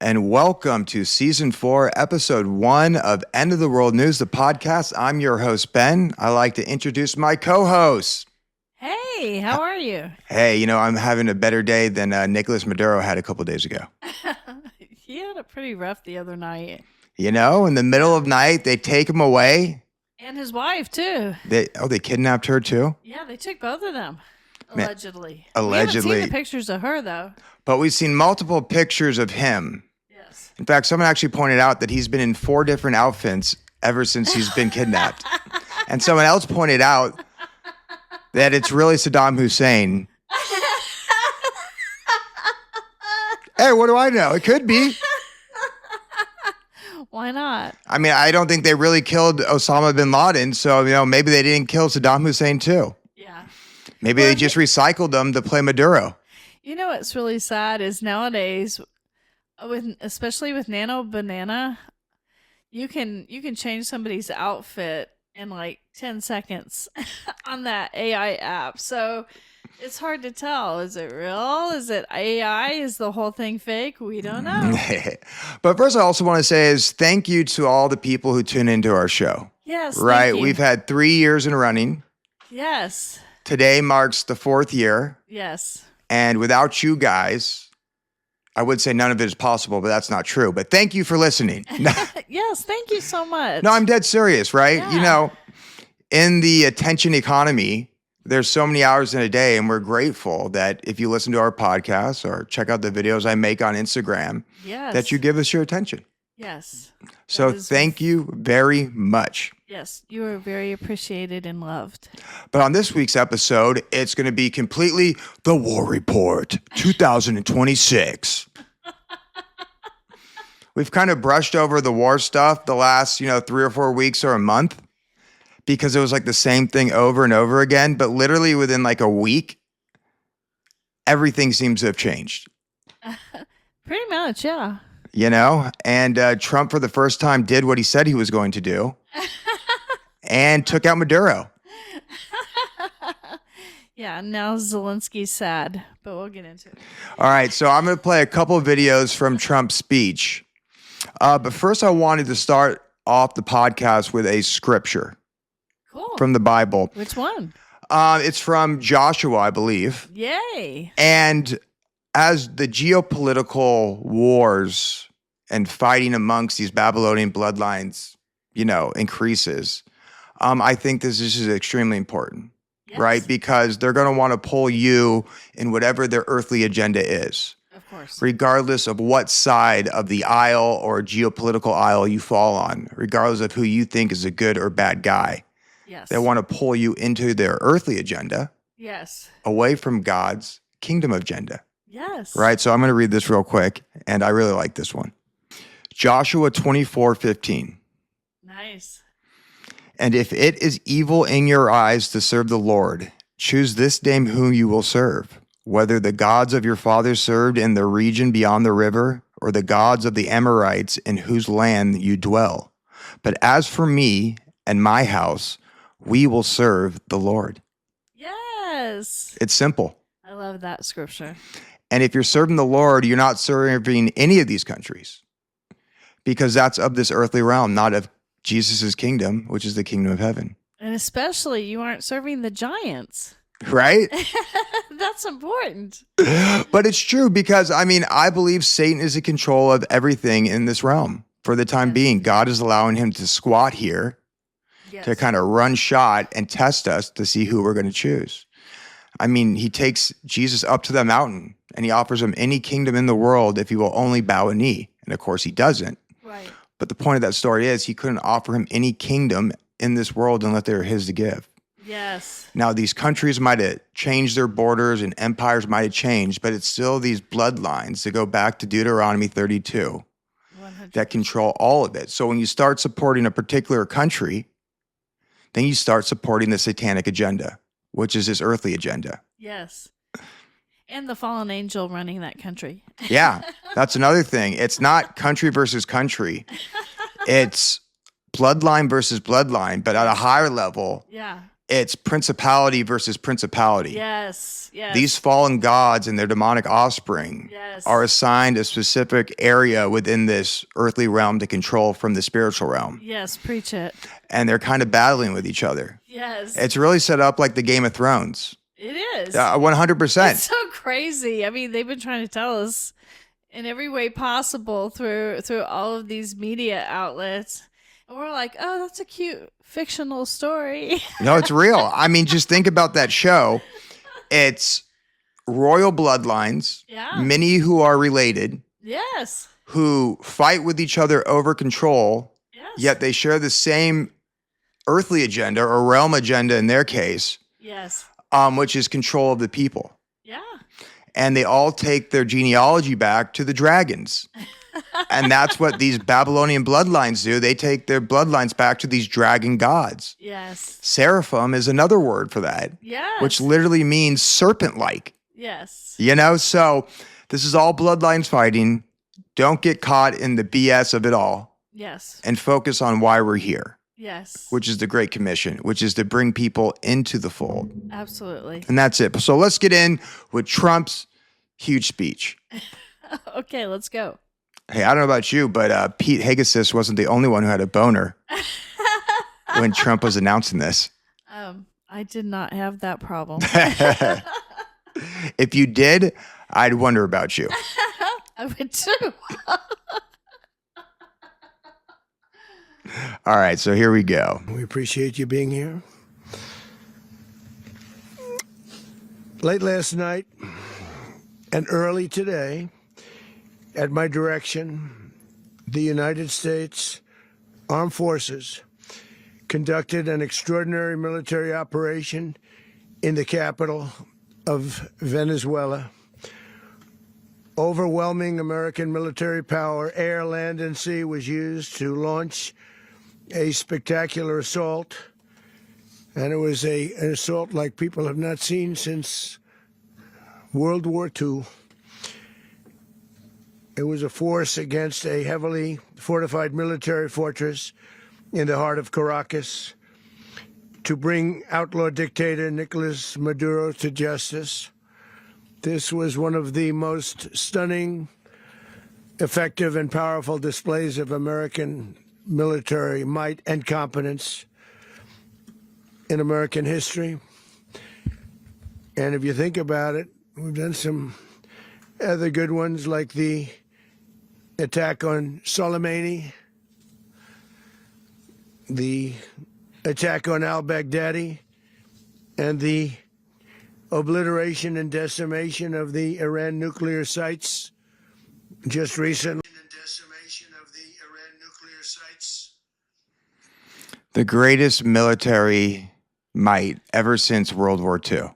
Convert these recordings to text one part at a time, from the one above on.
and welcome to Season 4, Episode 1 of End of the World News, the podcast. I'm your host, Ben. I'd like to introduce my co-host. Hey, how are you? Hey, I'm having a better day than Nicolas Maduro had a couple days ago. He had it pretty rough the other night. In the middle of night, they take him away. And his wife, too. They kidnapped her, too? Yeah, they took both of them. Allegedly. Allegedly. We haven't seen the pictures of her, though. But we've seen multiple pictures of him. Yes. In fact, someone actually pointed out that he's been in 4 different outfits ever since he's been kidnapped. And someone else pointed out that it's really Saddam Hussein. Hey, what do I know? It could be. Why not? I mean, I don't think they really killed Osama bin Laden, so, maybe they didn't kill Saddam Hussein too. Yeah. Maybe they just recycled them to play Maduro. You know what's really sad is nowadays, especially with Nano Banana, you can change somebody's outfit in like 10 seconds on that AI app. So it's hard to tell. Is it real? Is it AI? Is the whole thing fake? We don't know. But first, I also want to say is thank you to all the people who tune into our show. Yes. Right. Thank you. We've had 3 years in running. Yes. Today marks the 4th year. Yes. And without you guys, I would say none of it is possible, but that's not true. But thank you for listening. Yes. Thank you so much. No, I'm dead serious, right? Yeah. In the attention economy, there's so many hours in a day, and we're grateful that if you listen to our podcast or check out the videos I make on Instagram, that you give us your attention. Yes. So thank you very much. Yes, you are very appreciated and loved. But on this week's episode, it's going to be completely the War Report 2026. We've kind of brushed over the war stuff the last, 3 or 4 weeks or a month, because it was like the same thing over and over again. But literally within like a week, everything seems to have changed. Pretty much, yeah. And Trump for the first time did what he said he was going to do and took out Maduro. Yeah, now Zelensky's sad, but we'll get into it. All right, so I'm going to play a couple of videos from Trump's speech. But first, I wanted to start off the podcast with a scripture. Cool. From the Bible. Which one? It's from Joshua, I believe. Yay. And as the geopolitical wars and fighting amongst these Babylonian bloodlines, increases, I think this is extremely important, right? Because they're going to want to pull you in whatever their earthly agenda is. Of course. Regardless of what side of the aisle or geopolitical aisle you fall on, regardless of who you think is a good or bad guy. Yes. They want to pull you into their earthly agenda. Yes. Away from God's kingdom agenda. Yes. Right? So I'm going to read this real quick, and I really like this one. Joshua 24:15. Nice. And if it is evil in your eyes to serve the Lord, choose this day whom you will serve, whether the gods of your fathers served in the region beyond the river, or the gods of the Amorites in whose land you dwell. But as for me and my house, we will serve the Lord. Yes. It's simple. I love that scripture. And if you're serving the Lord, you're not serving any of these countries, because that's of this earthly realm, not of Jesus's kingdom, which is the kingdom of heaven. And especially you aren't serving the giants. Right? That's important. But it's true, because I believe Satan is in control of everything in this realm for the time being. God is allowing him to squat here to kind of run shot and test us to see who we're going to choose. He takes Jesus up to the mountain and he offers him any kingdom in the world if he will only bow a knee. And of course he doesn't. Right. But the point of that story is he couldn't offer him any kingdom in this world unless they were his to give. Yes. Now, these countries might have changed their borders and empires might have changed, but it's still these bloodlines that go back to Deuteronomy 32 100%. that control all of it. So when you start supporting a particular country, then you start supporting the satanic agenda, which is his earthly agenda. Yes. And the fallen angel running that country. Yeah, that's another thing. It's not country versus country. It's bloodline versus bloodline, but at a higher level. Yeah. it's principality versus principality. Yes. Yes. These fallen gods and their demonic offspring Yes. are assigned a specific area within this earthly realm to control from the spiritual realm. Yes, preach it. And they're kind of battling with each other. Yes. It's really set up like the Game of Thrones. It is. 100%. It's so crazy. I mean, they've been trying to tell us in every way possible through all of these media outlets. And we're like, oh, that's a cute fictional story. No, it's real. I mean, just think about that show. It's royal bloodlines, Yeah. many who are related, Yes. who fight with each other over control, Yes. yet they share the same earthly agenda or realm agenda in their case, Yes. which is control of the people. Yeah. And they all take their genealogy back to the dragons. And that's what these Babylonian bloodlines do. They take their bloodlines back to these dragon gods. Yes. Seraphim is another word for that, Yes. which literally means serpent-like. Yes. You know, so this is all bloodlines fighting. Don't get caught in the BS of it all Yes. and focus on why we're here, Yes. which is the Great Commission, which is to bring people into the fold. Absolutely. And that's it. So let's get in with Trump's huge speech. Okay, let's go. Hey, I don't know about you, but Pete Hegseth wasn't the only one who had a boner when Trump was announcing this. I did not have that problem. If you did, I'd wonder about you. I would too. All right, so here we go. We appreciate you being here. Late last night and early today, at my direction, the United States Armed Forces conducted an extraordinary military operation in the capital of Venezuela. Overwhelming American military power, air, land, and sea, was used to launch a spectacular assault. And it was an assault like people have not seen since World War II. It was a force against a heavily fortified military fortress in the heart of Caracas to bring outlaw dictator Nicolas Maduro to justice. This was one of the most stunning, effective, and powerful displays of American military might and competence in American history. And if you think about it, we've done some other good ones like the attack on Soleimani, the attack on al-Baghdadi, and the obliteration and decimation of the Iran nuclear sites just recently. The greatest military might ever since World War II.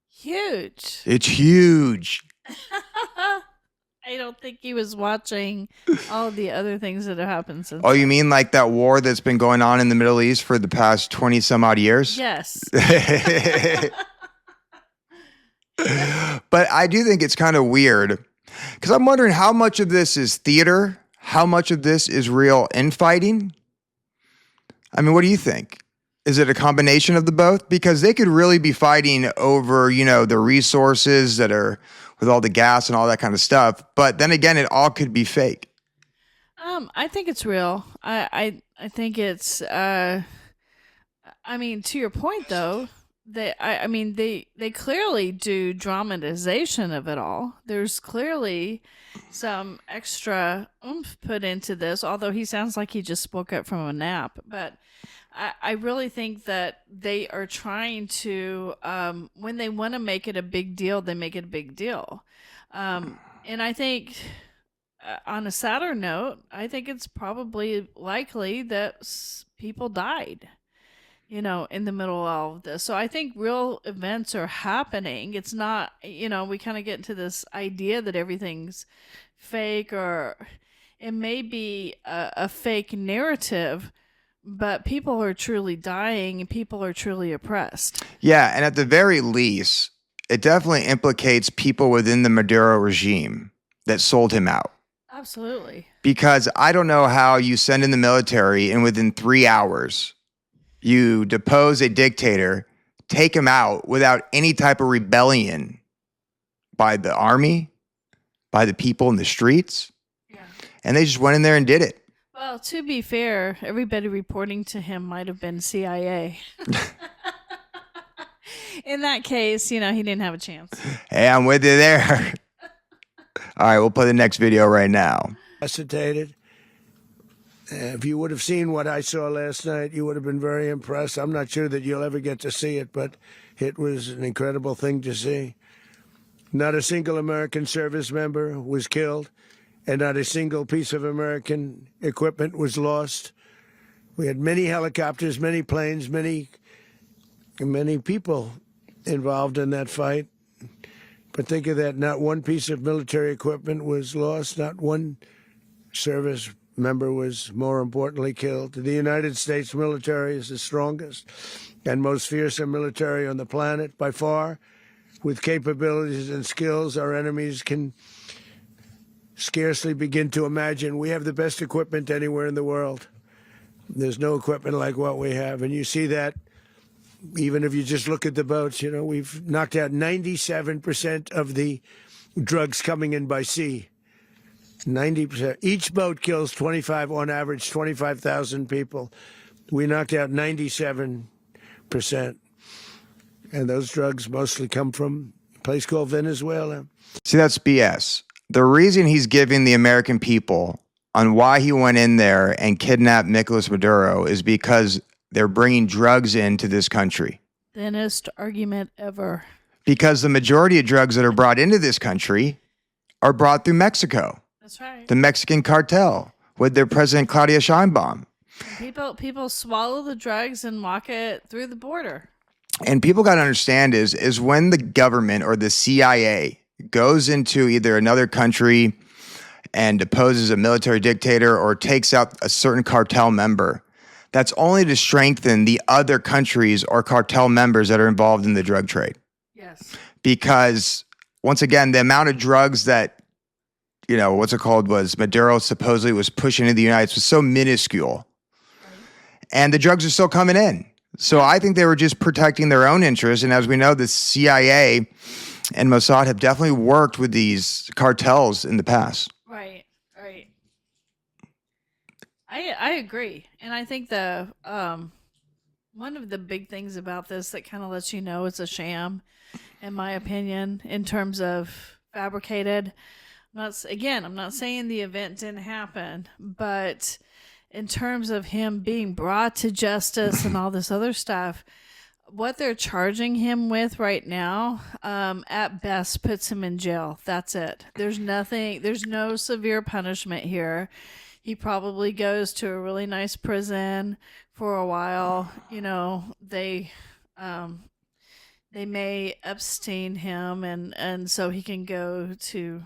Huge. It's huge. I don't think he was watching all the other things that have happened since. Oh, you mean like that war that's been going on in the Middle East for the past 20 some odd years? Yes. But I do think it's kind of weird because I'm wondering how much of this is theater, how much of this is real infighting. I mean, what do you think? Is it a combination of the both? Because they could really be fighting over, you know, the resources that are with all the gas and all that kind of stuff. But then again, it all could be fake. I think it's real. I think it's. I mean, to your point though, they clearly do dramatization of it all. There's clearly some extra oomph put into this. Although he sounds like he just spoke up from a nap, but. I really think that they are trying to, when they want to make it a big deal, they make it a big deal. And I think, on a sadder note, I think it's probably likely that people died, you know, in the middle of all of this. So I think real events are happening. It's not, you know, we kind of get into this idea that everything's fake, or it may be a fake narrative. But people are truly dying and people are truly oppressed. Yeah, and at the very least, it definitely implicates people within the Maduro regime that sold him out. Absolutely. Because I don't know how you send in the military and within 3 hours, You depose a dictator, take him out without any type of rebellion by the army, by the people in the streets. Yeah. And they just went in there and did it. Well, to be fair, everybody reporting to him might have been CIA. In that case, he didn't have a chance. Hey, I'm with you there. All right, we'll play the next video right now. Hesitated. If you would have seen what I saw last night, you would have been very impressed. I'm not sure that you'll ever get to see it, but it was an incredible thing to see. Not a single American service member was killed, and not a single piece of American equipment was lost. We had many helicopters, many planes, many people involved in that fight. But think of that, not one piece of military equipment was lost, not one service member was, more importantly, killed. The United States military is the strongest and most fearsome military on the planet by far. With capabilities and skills our enemies can scarcely begin to imagine. We have the best equipment anywhere in the world. There's no equipment like what we have. And you see that even if you just look at the boats. We've knocked out 97% of the drugs coming in by sea. 90%. Each boat kills on average, 25,000 people. We knocked out 97%. And those drugs mostly come from a place called Venezuela. See, that's BS. The reason he's giving the American people on why he went in there and kidnapped Nicolas Maduro is because they're bringing drugs into this country. Thinnest argument ever. Because the majority of drugs that are brought into this country are brought through Mexico. That's right. The Mexican cartel with their president, Claudia Sheinbaum. People swallow the drugs and walk it through the border. And people got to understand is when the government or the CIA goes into either another country and deposes a military dictator or takes out a certain cartel member, that's only to strengthen the other countries or cartel members that are involved in the drug trade. Yes. Because once again, the amount of drugs that, was Maduro supposedly was pushing into the United States was so minuscule. Right. And the drugs are still coming in. So I think they were just protecting their own interests. And as we know, the CIA and Mossad have definitely worked with these cartels in the past. Right. I agree. And I think the one of the big things about this that kind of lets you know it's a sham, in my opinion, in terms of fabricated. I'm not saying the event didn't happen, but in terms of him being brought to justice and all this other stuff, what they're charging him with right now, at best puts him in jail. That's it. There's no severe punishment here. He probably goes to a really nice prison for a while. They may abstain him and so he can go to,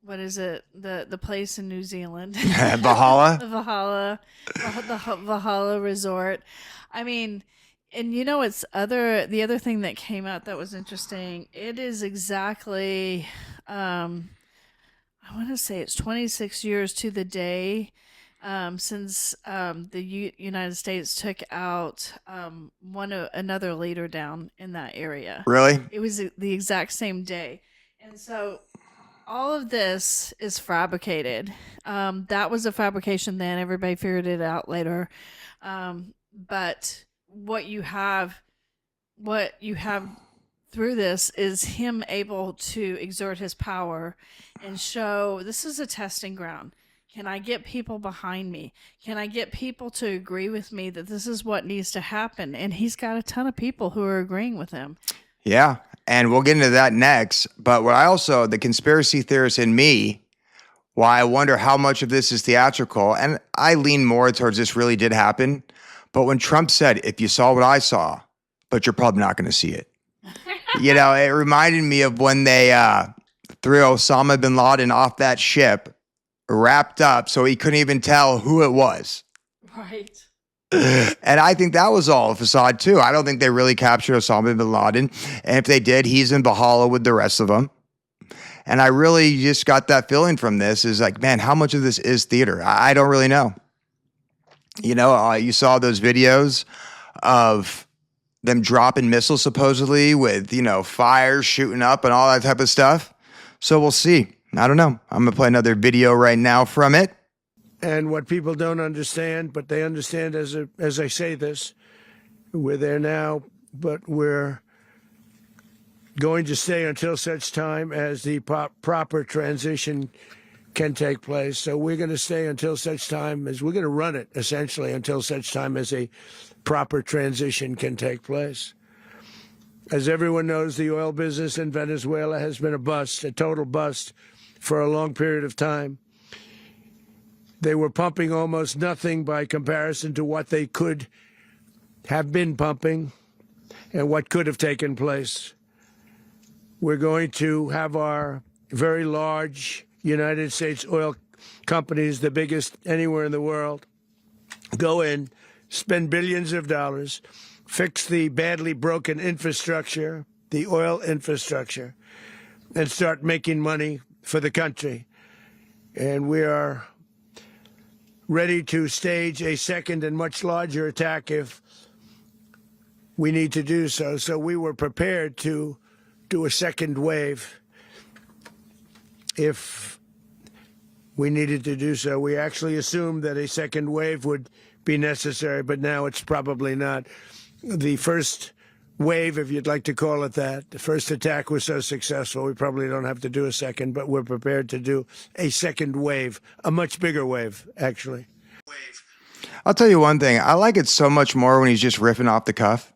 what is it? The place in New Zealand. Valhalla? the Valhalla resort. I mean, and the other thing that came out that was interesting, it is exactly, I want to say it's 26 years to the day since the United States took out another leader down in that area. Really? It was the exact same day. And so all of this is fabricated. That was a fabrication then. Everybody figured it out later. But what you have through this is him able to exert his power and show this is a testing ground. Can I get people behind me? Can I get people to agree with me that this is what needs to happen? And he's got a ton of people who are agreeing with him. Yeah. And we'll get into that next. But the conspiracy theorist in me, why I wonder how much of this is theatrical, and I lean more towards this really did happen. But when Trump said, if you saw what I saw, but you're probably not going to see it. It reminded me of when they threw Osama bin Laden off that ship, wrapped up so he couldn't even tell who it was. Right. And I think that was all a facade too. I don't think they really captured Osama bin Laden. And if they did, he's in Valhalla with the rest of them. And I really just got that feeling from this is like, man, how much of this is theater? I don't really know. You know, you saw those videos of them dropping missiles supposedly with, you know, fire shooting up and all that type of stuff. So we'll see. I don't know. I'm going to play another video right now from it. And what people don't understand, but they understand as I say this, we're there now, but we're going to stay until such time as the proper transition can take place. So we're going to stay until such time as we're going to run it, essentially, until such time as a proper transition can take place. As everyone knows, the oil business in Venezuela has been a bust, a total bust, for a long period of time. They were pumping almost nothing by comparison to what they could have been pumping and what could have taken place. We're going to have our very large United States oil companies, the biggest anywhere in the world, go in, spend billions of dollars, fix the badly broken infrastructure, the oil infrastructure, and start making money for the country. And we are ready to stage a second and much larger attack if we need to do so. So we were prepared to do a second wave if we needed to do so. We actually assumed that a second wave would be necessary, but now it's probably not. The first wave, if you'd like to call it that, the first attack was so successful, we probably don't have to do a second, but we're prepared to do a second wave, a much bigger wave, actually. I'll tell you one thing. I like it so much more when he's just riffing off the cuff.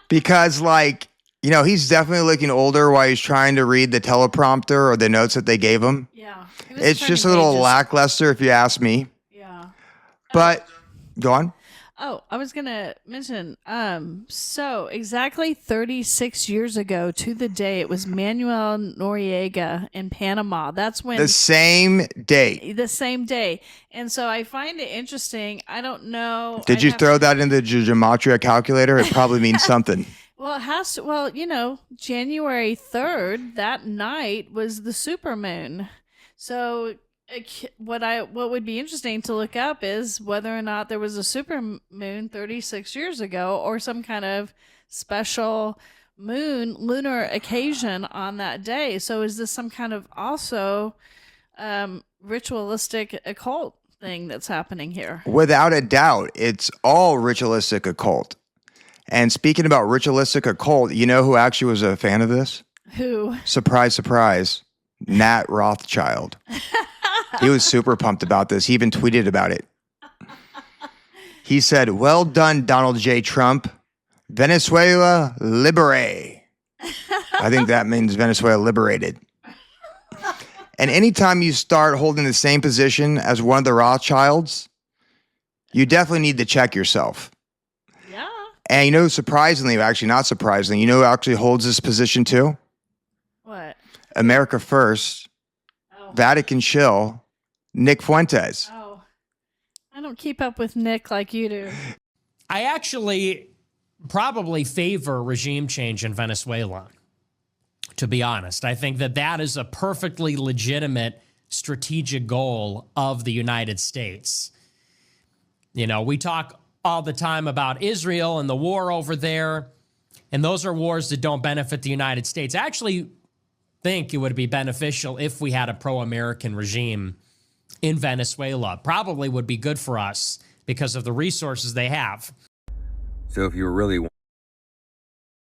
Because, like, you know, he's definitely looking older while he's trying to read the teleprompter or the notes that they gave him. Yeah. It's just a little lackluster, if you ask me. Yeah. But go on. Oh, I was going to mention, so exactly 36 years ago to the day, it was Manuel Noriega in Panama. That's when... The same day. The same day. And so I find it interesting. I don't know. Did you throw that in the gematria calculator? It probably means something. Well, it has to. Well, you know, January 3rd, that night was the supermoon. So what would be interesting to look up is whether or not there was a supermoon 36 years ago or some kind of special lunar occasion on that day. So is this some kind of also ritualistic occult thing that's happening here? Without a doubt, it's all ritualistic occult. And speaking about ritualistic occult, you know who actually was a fan of this? Who? Surprise, surprise. Nat Rothschild. He was super pumped about this. He even tweeted about it. He said, "Well done, Donald J. Trump. Venezuela libere." I think that means Venezuela liberated. And anytime you start holding the same position as one of the Rothschilds, you definitely need to check yourself. Yeah. And you know, surprisingly, actually not surprisingly, you know who actually holds this position too? What? America First, Vatican shill, Nick Fuentes. Oh, I don't keep up with Nick like you do. I actually probably favor regime change in Venezuela, to be honest. I think that that is a perfectly legitimate strategic goal of the United States. You know, we talk all the time about Israel and the war over there, and those are wars that don't benefit the United States. I actually think it would be beneficial if we had a pro-American regime in Venezuela. Probably would be good for us because of the resources they have. So if you really...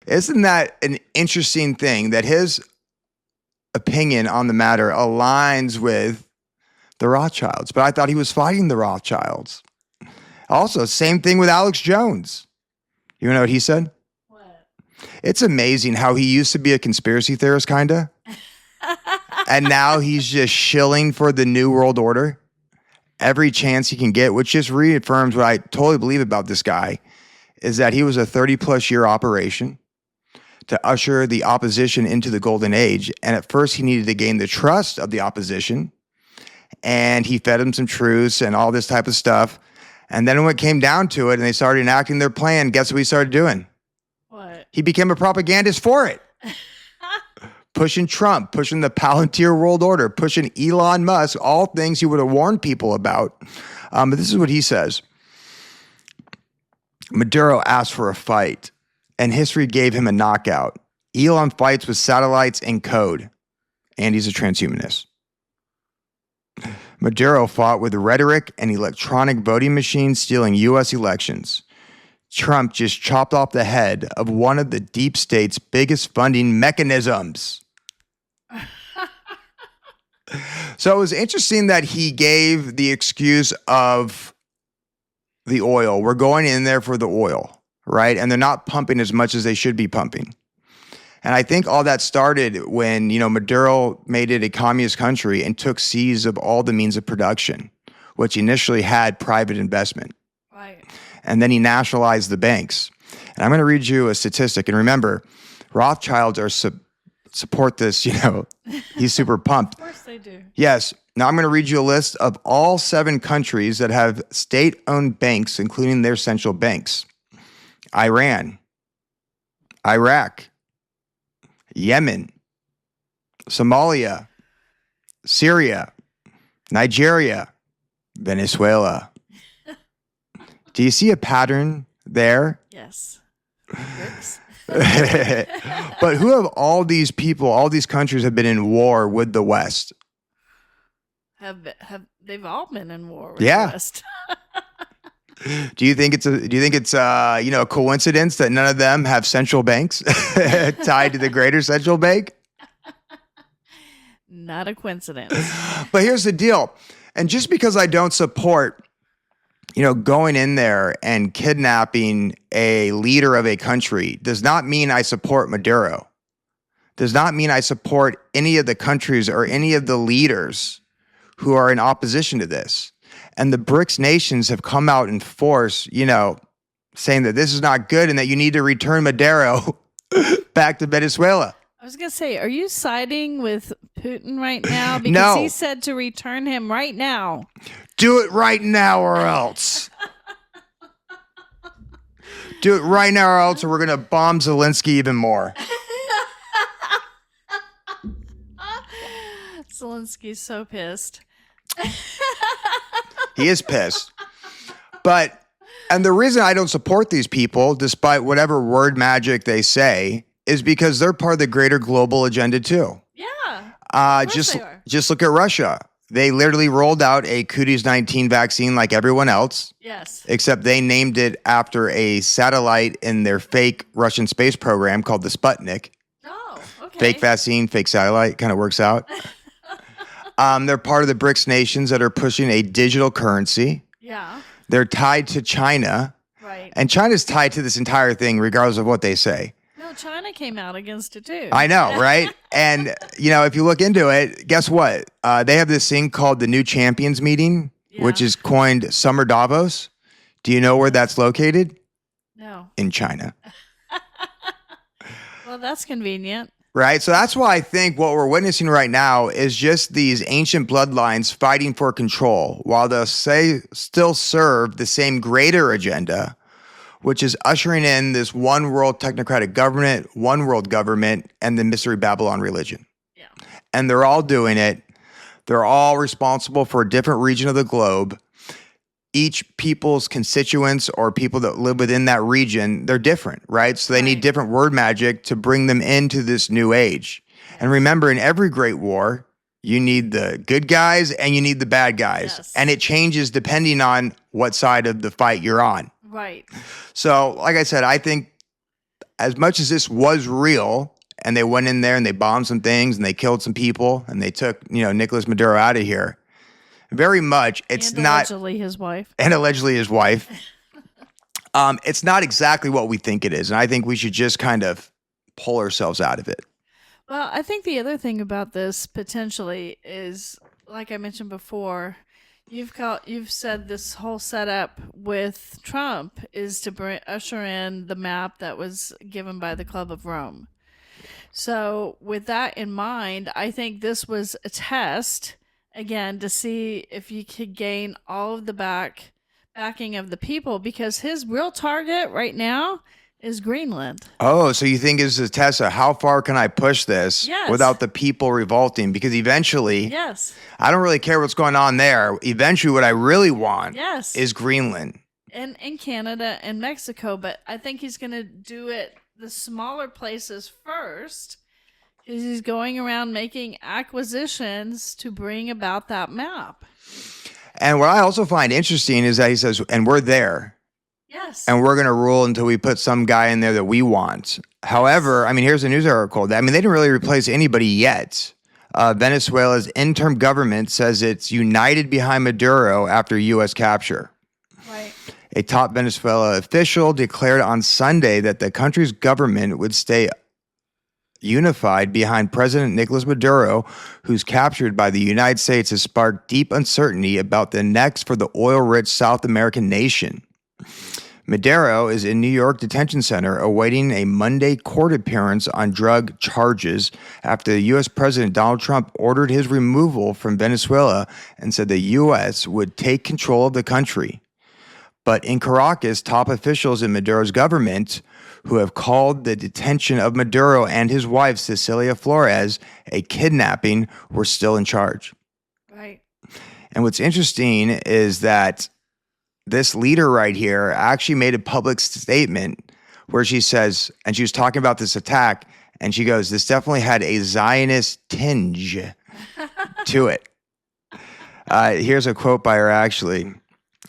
Isn't that an interesting thing that his opinion on the matter aligns with the Rothschilds? But I thought he was fighting the Rothschilds. Also, same thing with Alex Jones. You know what he said? What? It's amazing how he used to be a conspiracy theorist, kind of. And now he's just shilling for the New World Order every chance he can get, which just reaffirms what I totally believe about this guy, is that he was a 30-plus year operation to usher the opposition into the golden age. And at first, he needed to gain the trust of the opposition, and he fed them some truths and all this type of stuff. And then when it came down to it and they started enacting their plan, guess what he started doing? What? He became a propagandist for it. Pushing Trump, pushing the Palantir World Order, pushing Elon Musk, all things he would have warned people about But this is what he says. Maduro asked for a fight, and history gave him a knockout. Elon fights with satellites and code, and he's a transhumanist. Maduro fought with rhetoric and electronic voting machines stealing U.S. elections. Trump just chopped off the head of one of the deep state's biggest funding mechanisms. So it was interesting that he gave the excuse of the oil. We're going in there for the oil, right? And they're not pumping as much as they should be pumping. And I think all that started when, Maduro made it a communist country and took seize of all the means of production, which initially had private investment. Right. And then he nationalized the banks. And I'm going to read you a statistic. And remember, Rothschilds are support this, he's super pumped. Of course they do. Yes. Now I'm going to read you a list of all 7 countries that have state-owned banks, including their central banks. Iran, Iraq, Yemen, Somalia, Syria, Nigeria, Venezuela. Do you see a pattern there? Yes. Bricks. But who of all these people, all these countries have been in war with the West? Have they've all been in war with Yeah. the West. Do you think it's a coincidence that none of them have central banks tied to the greater central bank? Not a coincidence. But here's the deal. And just because I don't support, going in there and kidnapping a leader of a country does not mean I support Maduro. Does not mean I support any of the countries or any of the leaders who are in opposition to this. And the BRICS nations have come out in force, saying that this is not good and that you need to return Maduro back to Venezuela. I was going to say, are you siding with Putin right now? Because No. he said to return him right now. Do it right now or else. Do it right now or else, or we're going to bomb Zelensky even more. Zelensky's so pissed. He is pissed. And the reason I don't support these people, despite whatever word magic they say, is because they're part of the greater global agenda too. Yeah. Of course they are. Just look at Russia. They literally rolled out a Cooties-19 vaccine like everyone else, Yes. except they named it after a satellite in their fake Russian space program called the Sputnik. Oh, okay. Fake vaccine, fake satellite, kind of works out. They're part of the BRICS nations that are pushing a digital currency. Yeah. They're tied to China. Right. And China's tied to this entire thing, regardless of what they say. No, China came out against it too. I know, right? And, if you look into it, guess what? They have this thing called the New Champions Meeting, which is coined Summer Davos. Do you know where that's located? No. In China. Well, that's convenient. Right? So that's why I think what we're witnessing right now is just these ancient bloodlines fighting for control while they'll still serve the same greater agenda, which is ushering in this one world technocratic government, one world government, and the mystery Babylon religion. Yeah. And they're all doing it. They're all responsible for a different region of the globe. Each people's constituents or people that live within that region, they're different, right? So they need different word magic to bring them into this new age. And remember, in every great war, you need the good guys and you need the bad guys. Yes. And it changes depending on what side of the fight you're on. Right. So, like I said, I think as much as this was real and they went in there and they bombed some things and they killed some people and they took, Nicolas Maduro out of here, very much it's And not. allegedly his wife. And allegedly his wife. It's not exactly what we think it is. And I think we should just kind of pull ourselves out of it. Well, I think the other thing about this potentially is, like I mentioned before, you've said this whole setup with Trump is to usher in the map that was given by the Club of Rome. So with that in mind, I think this was a test, again, to see if you could gain all of the backing of the people, because his real target right now is Greenland. Oh, so you think this is a test of how far can I push this Yes. without the people revolting? Because eventually, Yes. I don't really care what's going on there. Eventually, what I really want Yes. is Greenland. And in Canada and Mexico, but I think he's going to do it the smaller places first because he's going around making acquisitions to bring about that map. And what I also find interesting is that he says, and we're there. Yes. And we're going to rule until we put some guy in there that we want. However, I mean, here's a news article. I mean, they didn't really replace anybody yet. Venezuela's interim government says it's united behind Maduro after U.S. capture. Right. A top Venezuela official declared on Sunday that the country's government would stay unified behind President Nicolas Maduro, who's captured by the United States, has sparked deep uncertainty about the next for the oil-rich South American nation. Maduro is in New York detention center awaiting a Monday court appearance on drug charges after the U.S. President Donald Trump ordered his removal from Venezuela and said the U.S. would take control of the country. But in Caracas, top officials in Maduro's government, who have called the detention of Maduro and his wife, Cecilia Flores, a kidnapping, were still in charge. Right. And what's interesting is that this leader right here actually made a public statement where she says, and she was talking about this attack, and she goes, this definitely had a Zionist tinge to it. Here's a quote by her actually.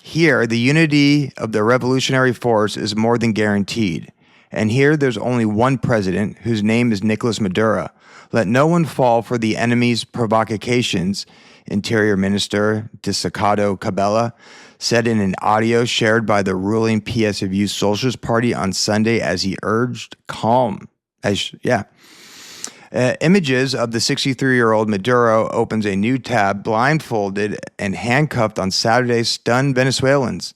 Here, the unity of the revolutionary force is more than guaranteed. And here there's only one president whose name is Nicolas Maduro. Let no one fall for the enemy's provocations, Interior Minister Desacato Cabela said in an audio shared by the ruling PSFU Socialist Party on Sunday as he urged calm. Images of the 63-year-old Maduro opens a new tab, blindfolded and handcuffed on Saturday, stunned Venezuelans.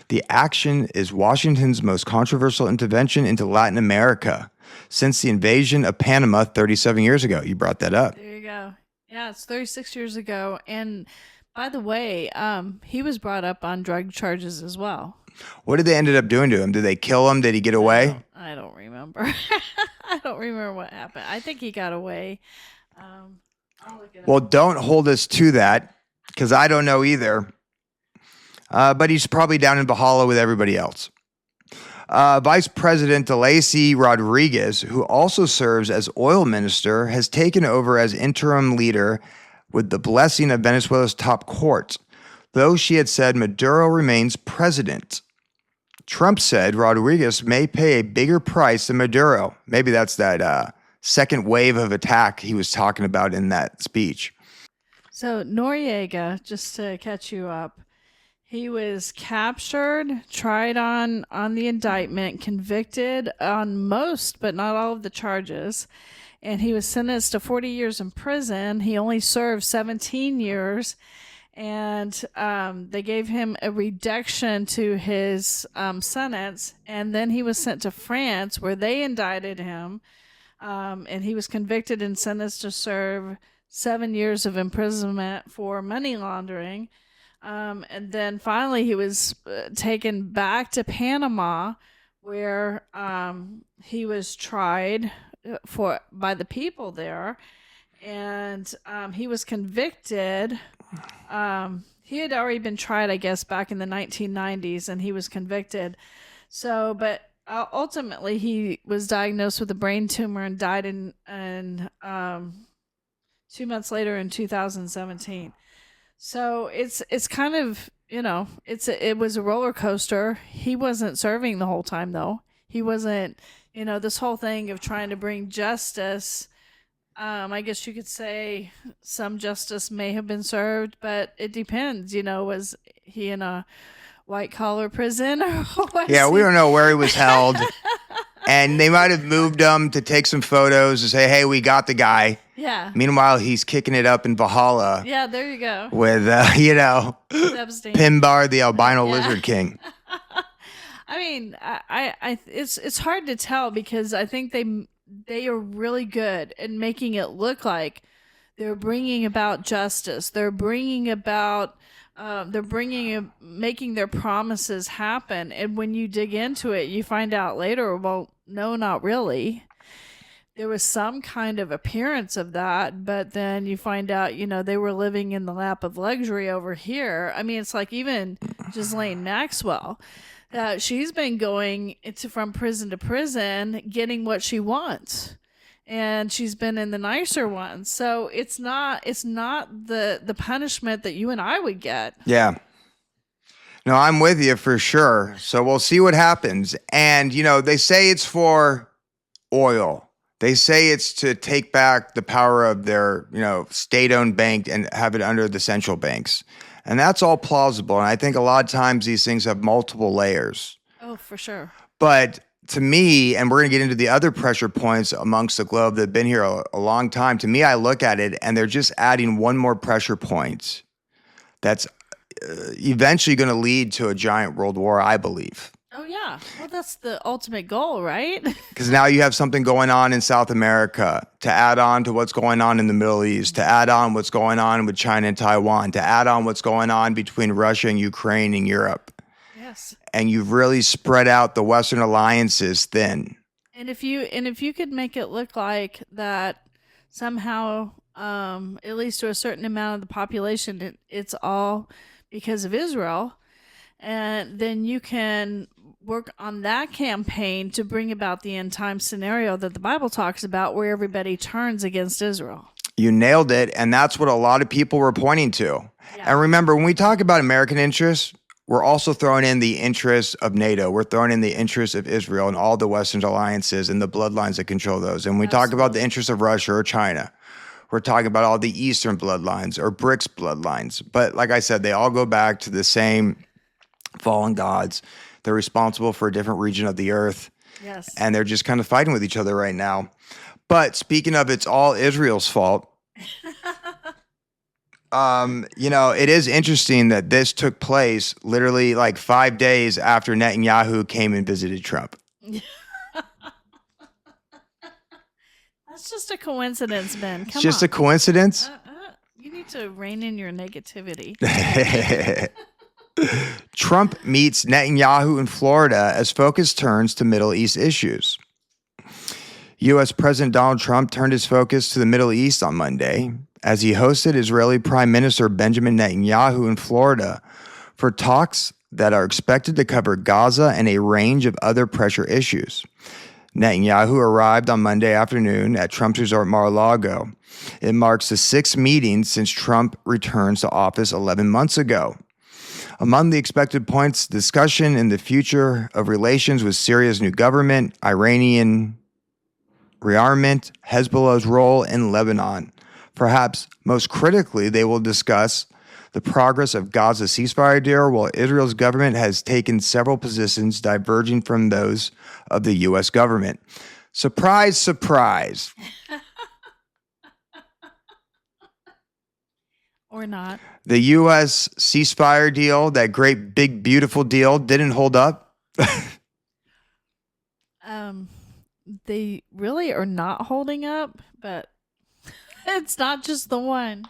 The action is Washington's most controversial intervention into Latin America since the invasion of Panama 37 years ago. You brought that up. There you go. Yeah, it's 36 years ago. And by the way, he was brought up on drug charges as well. What did they ended up doing to him? Did they kill him? Did he get away? I don't remember. I don't remember what happened. I think he got away. I'll look it up. Well, don't hold us to that because I don't know either. But he's probably down in Bahala with everybody else. Vice President Delcy Rodriguez, who also serves as oil minister, has taken over as interim leader with the blessing of Venezuela's top court, though she had said Maduro remains president. Trump said Rodriguez may pay a bigger price than Maduro. Maybe that's that second wave of attack he was talking about in that speech. So Noriega, just to catch you up, he was captured, tried on the indictment, convicted on most but not all of the charges, and he was sentenced to 40 years in prison. He only served 17 years, and they gave him a reduction to his sentence, and then he was sent to France where they indicted him, and he was convicted and sentenced to serve 7 years of imprisonment for money laundering. And then finally he was taken back to Panama where he was tried by the people there, and he was convicted. He had already been tried, I guess, back in the 1990s, and he was convicted. So, but ultimately he was diagnosed with a brain tumor and died in 2 months later in 2017. So it's kind of, it was a roller coaster. He wasn't serving the whole time though. He wasn't, this whole thing of trying to bring justice. I guess you could say some justice may have been served, but it depends, was he in a white collar prison or what? Yeah, we don't know where he was held. And they might have moved him to take some photos and say, hey, we got the guy. Yeah. Meanwhile, he's kicking it up in Valhalla. Yeah, there you go. With, Epstein. Pimbar, the albino lizard king. I mean, it's hard to tell because I think they are really good at making it look like They're bringing about justice. They're bringing about, making their promises happen. And when you dig into it, you find out later, well, no, not really. There was some kind of appearance of that, but then you find out, they were living in the lap of luxury over here. I mean, it's like even Ghislaine Maxwell, she's been going from prison to prison, getting what she wants. And she's been in the nicer ones. So it's not the punishment that you and I would get. Yeah. No, I'm with you for sure. So we'll see what happens. And, they say it's for oil. They say it's to take back the power of their, state-owned bank and have it under the central banks. And that's all plausible. And I think a lot of times these things have multiple layers. Oh, for sure. But to me, and we're going to get into the other pressure points amongst the globe that have been here a long time. To me, I look at it and they're just adding one more pressure point that's eventually going to lead to a giant world war, I believe. Oh, yeah. Well, that's the ultimate goal, right? Because now you have something going on in South America to add on to what's going on in the Middle East, to add on what's going on with China and Taiwan, to add on what's going on between Russia and Ukraine and Europe. Yes. And you've really spread out the Western alliances thin. And if you could make it look like that somehow, at least to a certain amount of the population, it's all because of Israel, and then you can work on that campaign to bring about the end time scenario that the Bible talks about, where everybody turns against Israel. You nailed it, and that's what a lot of people were pointing to. Yeah. And remember, when we talk about American interests, we're also throwing in the interests of NATO. We're throwing in the interests of Israel and all the Western alliances and the bloodlines that control those. And when we talk about the interests of Russia or China, we're talking about all the Eastern bloodlines or BRICS bloodlines. But like I said, they all go back to the same fallen gods. They're responsible for a different region of the earth. Yes. And they're just kind of fighting with each other right now. But speaking of, it's all Israel's fault. It is interesting that this took place literally like 5 days after Netanyahu came and visited Trump. That's just a coincidence, Ben. Come on. It's just a coincidence? You need to rein in your negativity. Trump meets Netanyahu in Florida as focus turns to Middle East issues. U.S. President Donald Trump turned his focus to the Middle East on Monday as he hosted Israeli Prime Minister Benjamin Netanyahu in Florida for talks that are expected to cover Gaza and a range of other pressure issues. Netanyahu arrived on Monday afternoon at Trump's resort Mar-a-Lago. It marks the sixth meeting since Trump returned to office 11 months ago. Among the expected points, discussion in the future of relations with Syria's new government, Iranian rearmament, Hezbollah's role in Lebanon. Perhaps most critically, they will discuss the progress of Gaza's ceasefire deal, while Israel's government has taken several positions diverging from those of the U.S. government. Surprise, surprise. Or not. The U.S. ceasefire deal, that great, big, beautiful deal, didn't hold up. They really are not holding up, but it's not just the one.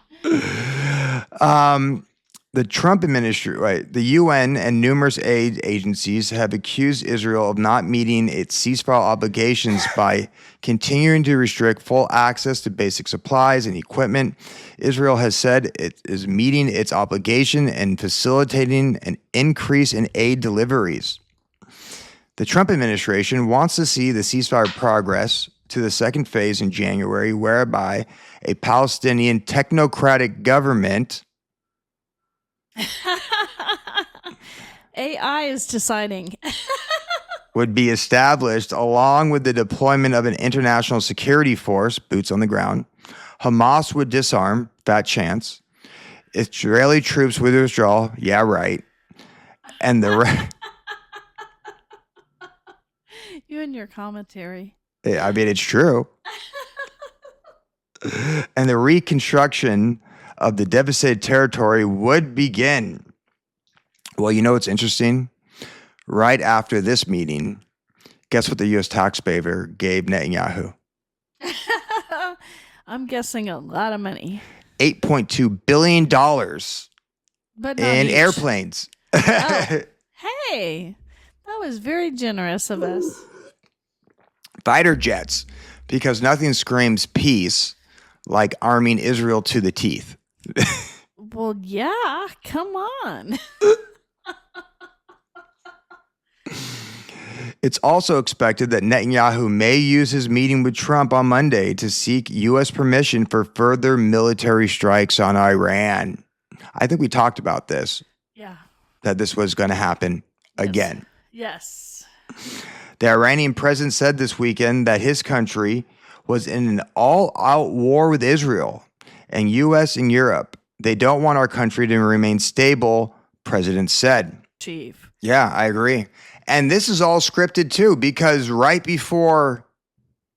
The Trump administration, right? The UN and numerous aid agencies have accused Israel of not meeting its ceasefire obligations by continuing to restrict full access to basic supplies and equipment. Israel has said it is meeting its obligation and facilitating an increase in aid deliveries. The Trump administration wants to see the ceasefire progress to the second phase in January, whereby a Palestinian technocratic government AI is deciding. would be established along with the deployment of an international security force, boots on the ground. Hamas would disarm, fat chance. Israeli troops would withdraw, yeah, right. And the You and your commentary. I mean, it's true. And the reconstruction of the devastated territory would begin. Well, you know what's interesting? Right after this meeting, guess what the U.S. taxpayer gave Netanyahu? I'm guessing a lot of money. $8.2 billion But not in each. airplanes. Oh, hey, that was very generous of us. Fighter jets, because nothing screams peace like arming Israel to the teeth. Well, yeah, come on. It's also expected that Netanyahu may use his meeting with Trump on Monday to seek U.S. permission for further military strikes on Iran. I think we talked about this, Yeah. that this was going to happen again. Yes. The Iranian president said this weekend that his country was in an all-out war with Israel and U.S. and Europe. They don't want our country to remain stable, president said. Chief. Yeah, I agree. And this is all scripted too, because right before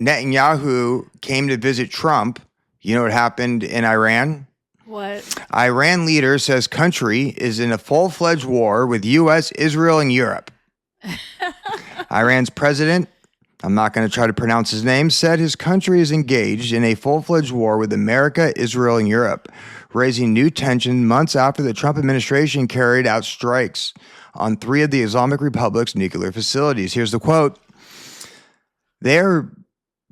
Netanyahu came to visit Trump, you know what happened in Iran? What? Iran leader says country is in a full-fledged war with U.S., Israel, and Europe. Iran's president, I'm not going to try to pronounce his name, said his country is engaged in a full-fledged war with America, Israel, and Europe, raising new tension months after the Trump administration carried out strikes on 3 of the Islamic Republic's nuclear facilities. Here's the quote. They're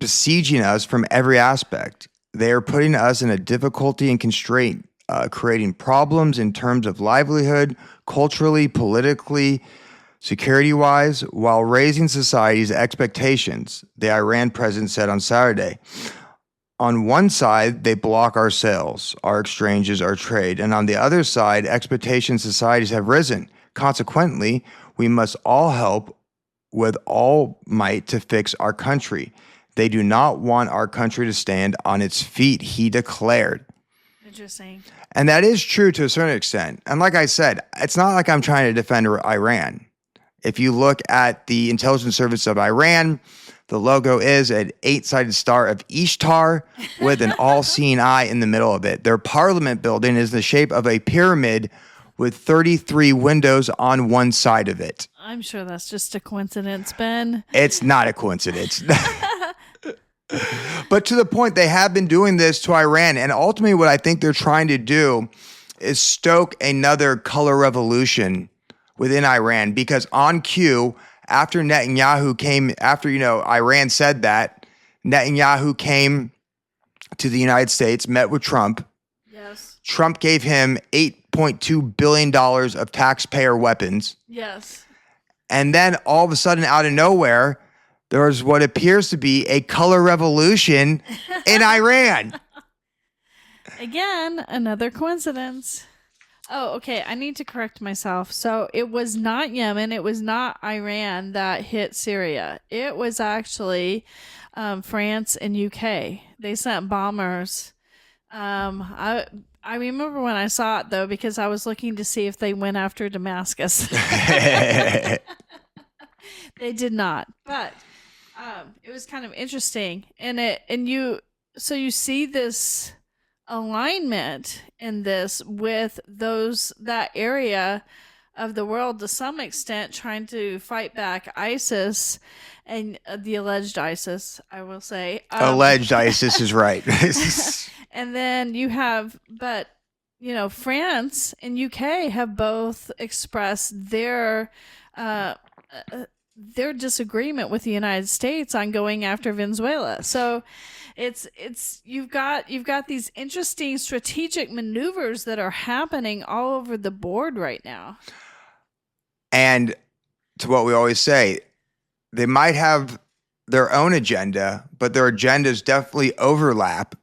besieging us from every aspect. They are putting us in a difficulty and constraint, creating problems in terms of livelihood, culturally, politically, security-wise, while raising society's expectations, the Iran president said on Saturday. On one side, they block our sales, our exchanges, our trade, and on the other side, expectations societies have risen. Consequently, we must all help with all might to fix our country. They do not want our country to stand on its feet, he declared. Interesting. And that is true to a certain extent. And like I said, it's not like I'm trying to defend Iran. If you look at the intelligence service of Iran, the logo is an 8-sided star of Ishtar with an all-seeing eye in the middle of it. Their parliament building is the shape of a pyramid with 33 windows on one side of it. I'm sure that's just a coincidence, Ben. It's not a coincidence. But to the point, they have been doing this to Iran. And ultimately, what I think they're trying to do is stoke another color revolution within Iran. Because on cue, after Netanyahu came, Iran said that, Netanyahu came to the United States, met with Trump. Yes. Trump gave him $8.2 billion of taxpayer weapons. Yes. And then all of a sudden, out of nowhere, there was what appears to be a color revolution in Iran. Again, another coincidence. Oh, okay. I need to correct myself. So it was not Yemen. It was not Iran that hit Syria. It was actually France and UK. They sent bombers. I remember when I saw it, though, because I was looking to see if they went after Damascus. They did not. But it was kind of interesting. So you see this alignment in this with that area of the world to some extent trying to fight back ISIS and the alleged ISIS, I will say. Alleged ISIS is right. And then you have, France and UK have both expressed their disagreement with the United States on going after Venezuela. So you've got these interesting strategic maneuvers that are happening all over the board right now. And to what we always say, they might have their own agenda, but their agendas definitely overlap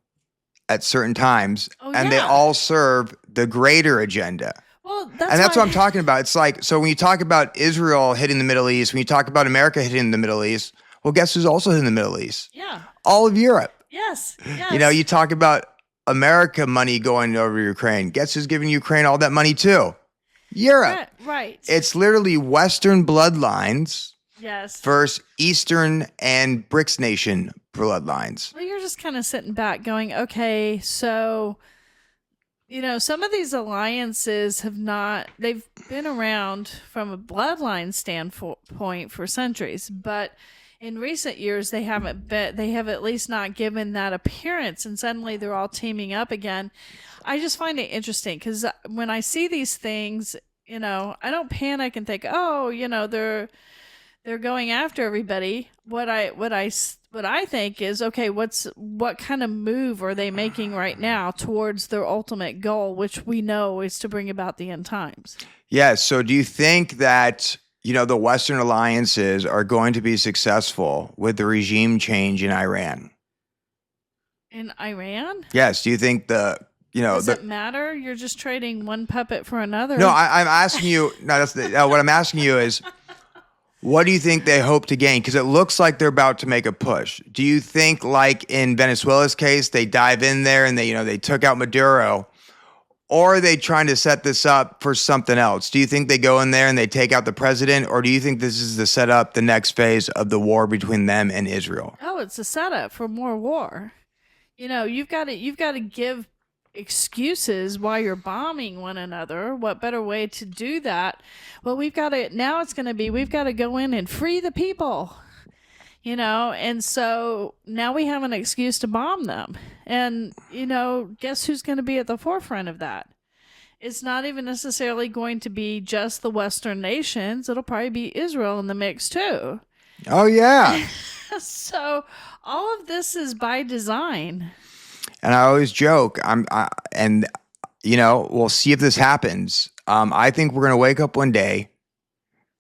at certain times, and they all serve the greater agenda. Well, that's what I'm talking about. It's like, so when you talk about Israel hitting the Middle East, when you talk about America hitting the Middle East, well, guess who's also hitting the Middle East? Yeah. All of Europe. Yes. You talk about America money going over Ukraine. Guess who's giving Ukraine all that money too? Europe. Right. It's literally Western bloodlines versus Eastern and BRICS nation bloodlines. Well, you're just kind of sitting back going, okay, so, some of these alliances they've been around from a bloodline standpoint for centuries, but in recent years they have at least not given that appearance, and suddenly they're all teaming up again. I just find it interesting because when I see these things, I don't panic and think, oh, they're going after everybody. What I think is, okay, what kind of move are they making right now towards their ultimate goal, which we know is to bring about the end times? Yeah. So do you think that, the Western alliances are going to be successful with the regime change in Iran? In Iran? Yes. Do you think does it matter? You're just trading one puppet for another. No, I'm asking you. No, what I'm asking you is, what do you think they hope to gain? Because it looks like they're about to make a push. Do you think, like in Venezuela's case, they dive in there and they took out Maduro, or are they trying to set this up for something else? Do you think they go in there and they take out the president, or do you think this is the next phase of the war between them and Israel? Oh, it's a setup for more war. You've got to give excuses why you're bombing one another. What better way to do that? Well, we've got to go in and free the people, and so now we have an excuse to bomb them. And, guess who's going to be at the forefront of that? It's not even necessarily going to be just the Western nations. It'll probably be Israel in the mix too. Oh, yeah. So all of this is by design. And I always joke, we'll see if this happens. I think we're going to wake up one day,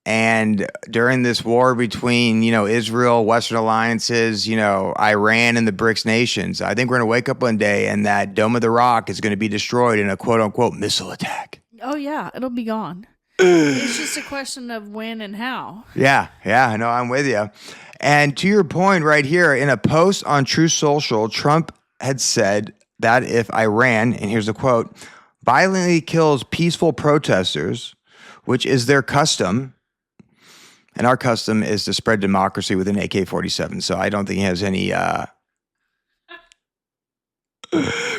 and during this war between, Israel, Western alliances, Iran and the BRICS nations, I think we're going to wake up one day and that Dome of the Rock is going to be destroyed in a quote unquote missile attack. Oh yeah, it'll be gone. It's just a question of when and how. Yeah, I know, I'm with you. And to your point right here, in a post on Truth Social, Trump had said that if Iran, and here's a quote, violently kills peaceful protesters, which is their custom, and our custom is to spread democracy with an AK-47, so I don't think he has any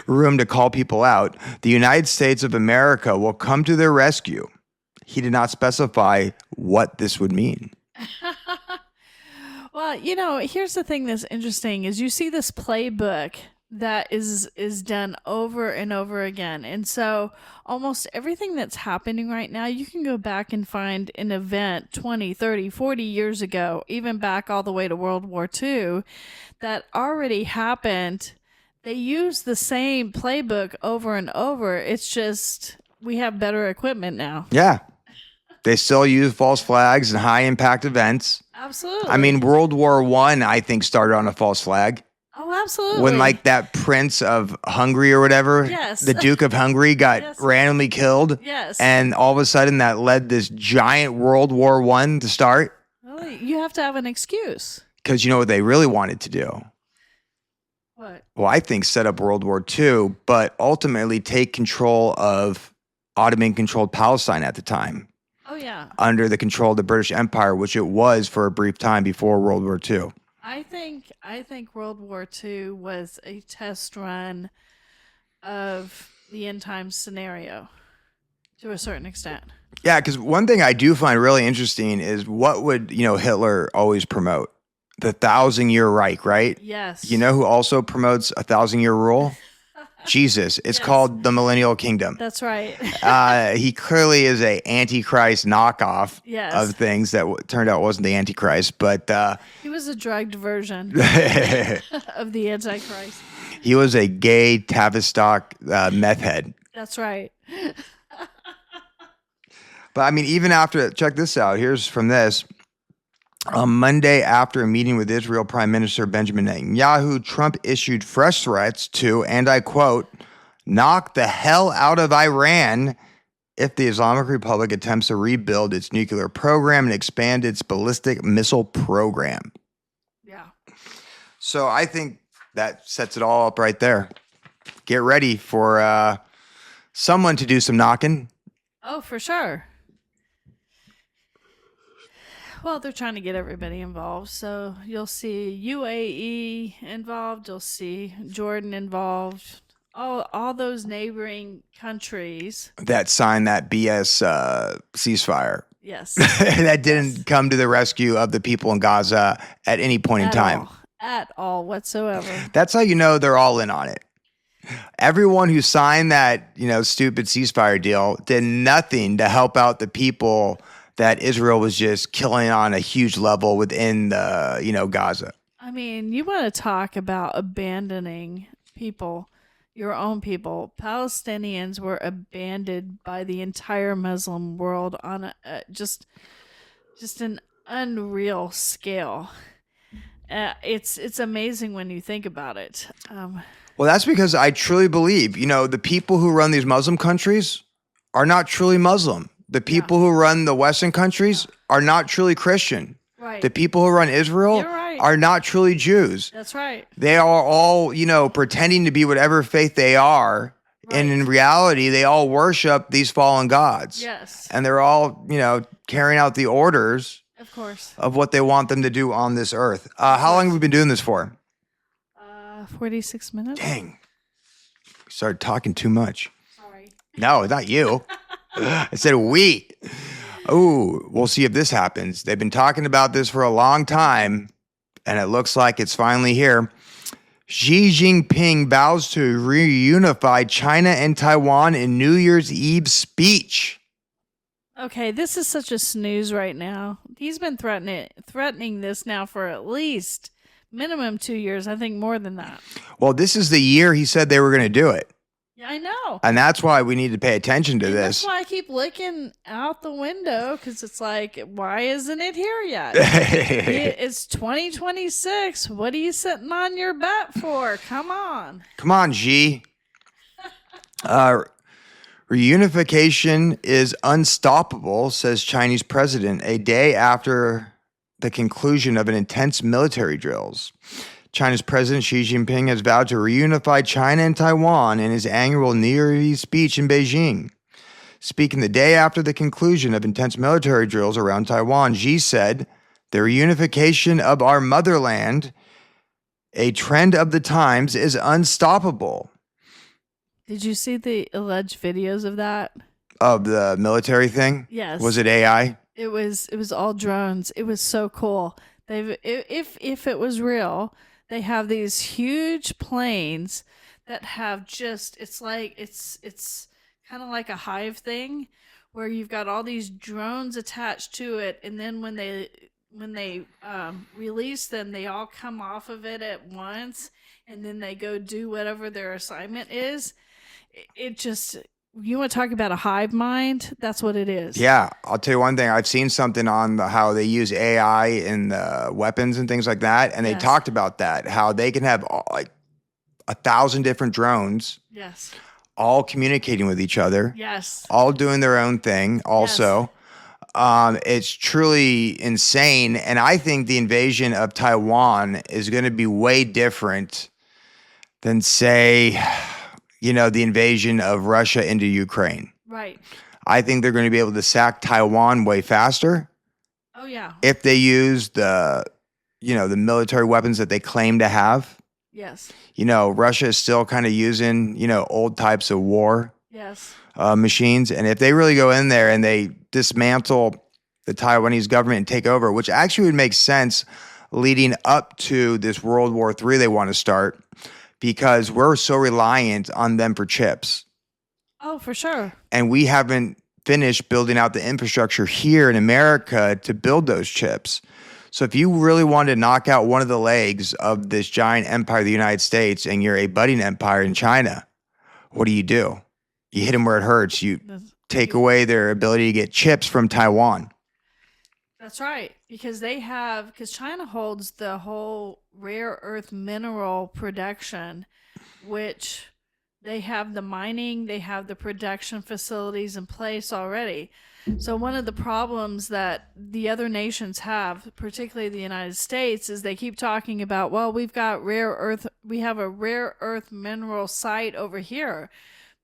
room to call people out, the United States of America will come to their rescue. He did not specify what this would mean. Well, here's the thing that's interesting is you see this playbook that is done over and over again. And so almost everything that's happening right now, you can go back and find an event 20, 30, 40 years ago, even back all the way to World War II, that already happened. They use the same playbook over and over. It's just we have better equipment now. Yeah. They still use false flags and high impact events. Absolutely. I mean, World War I think, started on a false flag. Oh, absolutely. When that Prince of Hungary or whatever, yes, the Duke of Hungary got randomly killed. Yes. And all of a sudden that led this giant World War I to start. Well, you have to have an excuse. Because you know what they really wanted to do? What? Well, I think set up World War II, but ultimately take control of Ottoman-controlled Palestine at the time. Oh, yeah. Under the control of the British Empire, which it was for a brief time before World War II. I think World War II was a test run of the end times scenario to a certain extent. Yeah, because one thing I do find really interesting is what would, Hitler always promote? The 1,000-year Reich, right? Yes. You know who also promotes a 1,000-year rule? Jesus. It's called the Millennial Kingdom. That's right. He clearly is a Antichrist knockoff of things that turned out wasn't the Antichrist, but he was a drugged version of the Antichrist. He was a gay Tavistock meth head. That's right. But I mean, even after, check this out. Here's from this. On Monday, after a meeting with Israel Prime Minister Benjamin Netanyahu, Trump issued fresh threats to, and I quote, knock the hell out of Iran if the Islamic Republic attempts to rebuild its nuclear program and expand its ballistic missile program. Yeah. So I think that sets it all up right there. Get ready for someone to do some knocking. Oh, for sure. Well, they're trying to get everybody involved. So you'll see UAE involved. You'll see Jordan involved. All those neighboring countries that signed that BS ceasefire. Yes. that didn't come to the rescue of the people in Gaza at any point in time. At all whatsoever. That's how you know they're all in on it. Everyone who signed that, stupid ceasefire deal did nothing to help out the people that Israel was just killing on a huge level within the, Gaza. I mean, you want to talk about abandoning people, your own people. Palestinians were abandoned by the entire Muslim world on just an unreal scale. It's amazing when you think about it. Well, that's because I truly believe, the people who run these Muslim countries are not truly Muslim. The people who run the Western countries are not truly Christian. Right. The people who run Israel are not truly Jews. That's right. They are all, pretending to be whatever faith they are. Right. And in reality, they all worship these fallen gods. Yes. And they're all, carrying out the orders, of course, of what they want them to do on this earth. How long have we been doing this for? 46 minutes. Dang. We started talking too much. Sorry. No, not you. I said we. Oh, we'll see if this happens. They've been talking about this for a long time, and it looks like it's finally here. Xi Jinping vows to reunify China and Taiwan in New Year's Eve speech. Okay, this is such a snooze right now. He's been threatening this now for at least minimum 2 years. I think more than that. Well, this is the year he said they were going to do it. Yeah, I know. And that's why we need to pay attention to this. That's why I keep looking out the window, because it's like, why isn't it here yet? It's 2026. What are you sitting on your butt for? Come on. Come on, Xi. Reunification is unstoppable, says Chinese president, a day after the conclusion of an intense military drills. China's President Xi Jinping has vowed to reunify China and Taiwan in his annual New Year's Eve speech in Beijing. Speaking the day after the conclusion of intense military drills around Taiwan, Xi said, "The reunification of our motherland, a trend of the times, is unstoppable." Did you see the alleged videos of that? Of the military thing? Yes. Was it AI? It was all drones. It was so cool. If it was real, they have these huge planes that have it's kind of like a hive thing where you've got all these drones attached to it, and then when they release them, they all come off of it at once, and then they go do whatever their assignment is. You want to talk about a hive mind? That's what it is. Yeah, I'll tell you one thing. I've seen something on how they use AI in the weapons and things like that, and they talked about that, how they can have like 1,000 different drones. Yes. All communicating with each other. Yes. All doing their own thing also. Yes. It's truly insane, and I think the invasion of Taiwan is going to be way different than, say, the invasion of Russia into Ukraine. Right. I think they're going to be able to sack Taiwan way faster. Oh, yeah. If they use the military weapons that they claim to have. Yes. Russia is still kind of using, old types of war machines. And if they really go in there and they dismantle the Taiwanese government and take over, which actually would make sense leading up to this World War III they want to start, because we're so reliant on them for chips. Oh, for sure. And we haven't finished building out the infrastructure here in America to build those chips. So if you really want to knock out one of the legs of this giant empire, the United States, and you're a budding empire in China, what do? You hit them where it hurts. You take away their ability to get chips from Taiwan. That's right, because China holds the whole rare earth mineral production, which they have the mining, they have the production facilities in place already. So one of the problems that the other nations have, particularly the United States, is they keep talking about, well, we have a rare earth mineral site over here.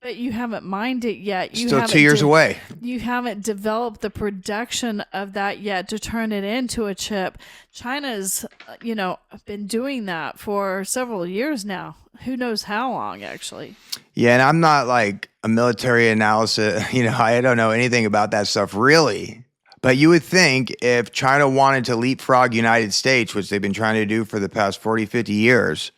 But you haven't mined it yet. Still 2 years away. You haven't developed the production of that yet to turn it into a chip. China's, been doing that for several years now. Who knows how long, actually. Yeah, and I'm not like a military analysis. I don't know anything about that stuff really. But you would think if China wanted to leapfrog United States, which they've been trying to do for the past 40, 50 years,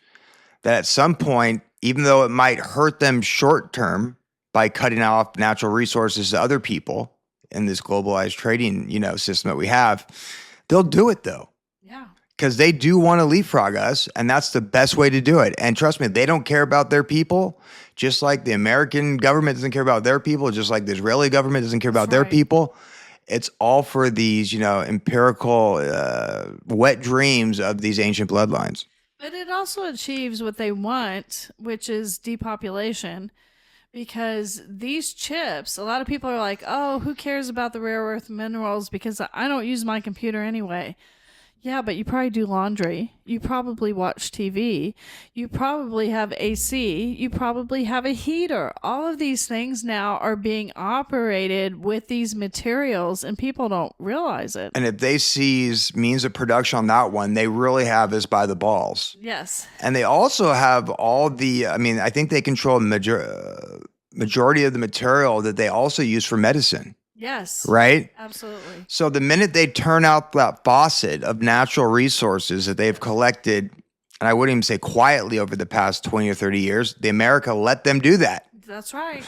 that at some point, even though it might hurt them short term by cutting off natural resources to other people in this globalized trading, system that we have, they'll do it though. Yeah. Because they do want to leapfrog us, and that's the best way to do it. And trust me, they don't care about their people, just like the American government doesn't care about their people, just like the Israeli government doesn't care about their people. It's all for these, empirical wet dreams of these ancient bloodlines. But it also achieves what they want, which is depopulation. Because these chips, a lot of people are like, oh, who cares about the rare earth minerals because I don't use my computer anyway. Yeah, but you probably do laundry. You probably watch TV. You probably have AC. You probably have a heater. All of these things now are being operated with these materials, and people don't realize it. And if they seize means of production on that one, they really have us by the balls. Yes. And they also have all the, I think they control majority of the material that they also use for medicine. Yes. Right? Absolutely. So the minute they turn out that faucet of natural resources that they've collected, and I wouldn't even say quietly over the past 20 or 30 years, the America let them do that. That's right.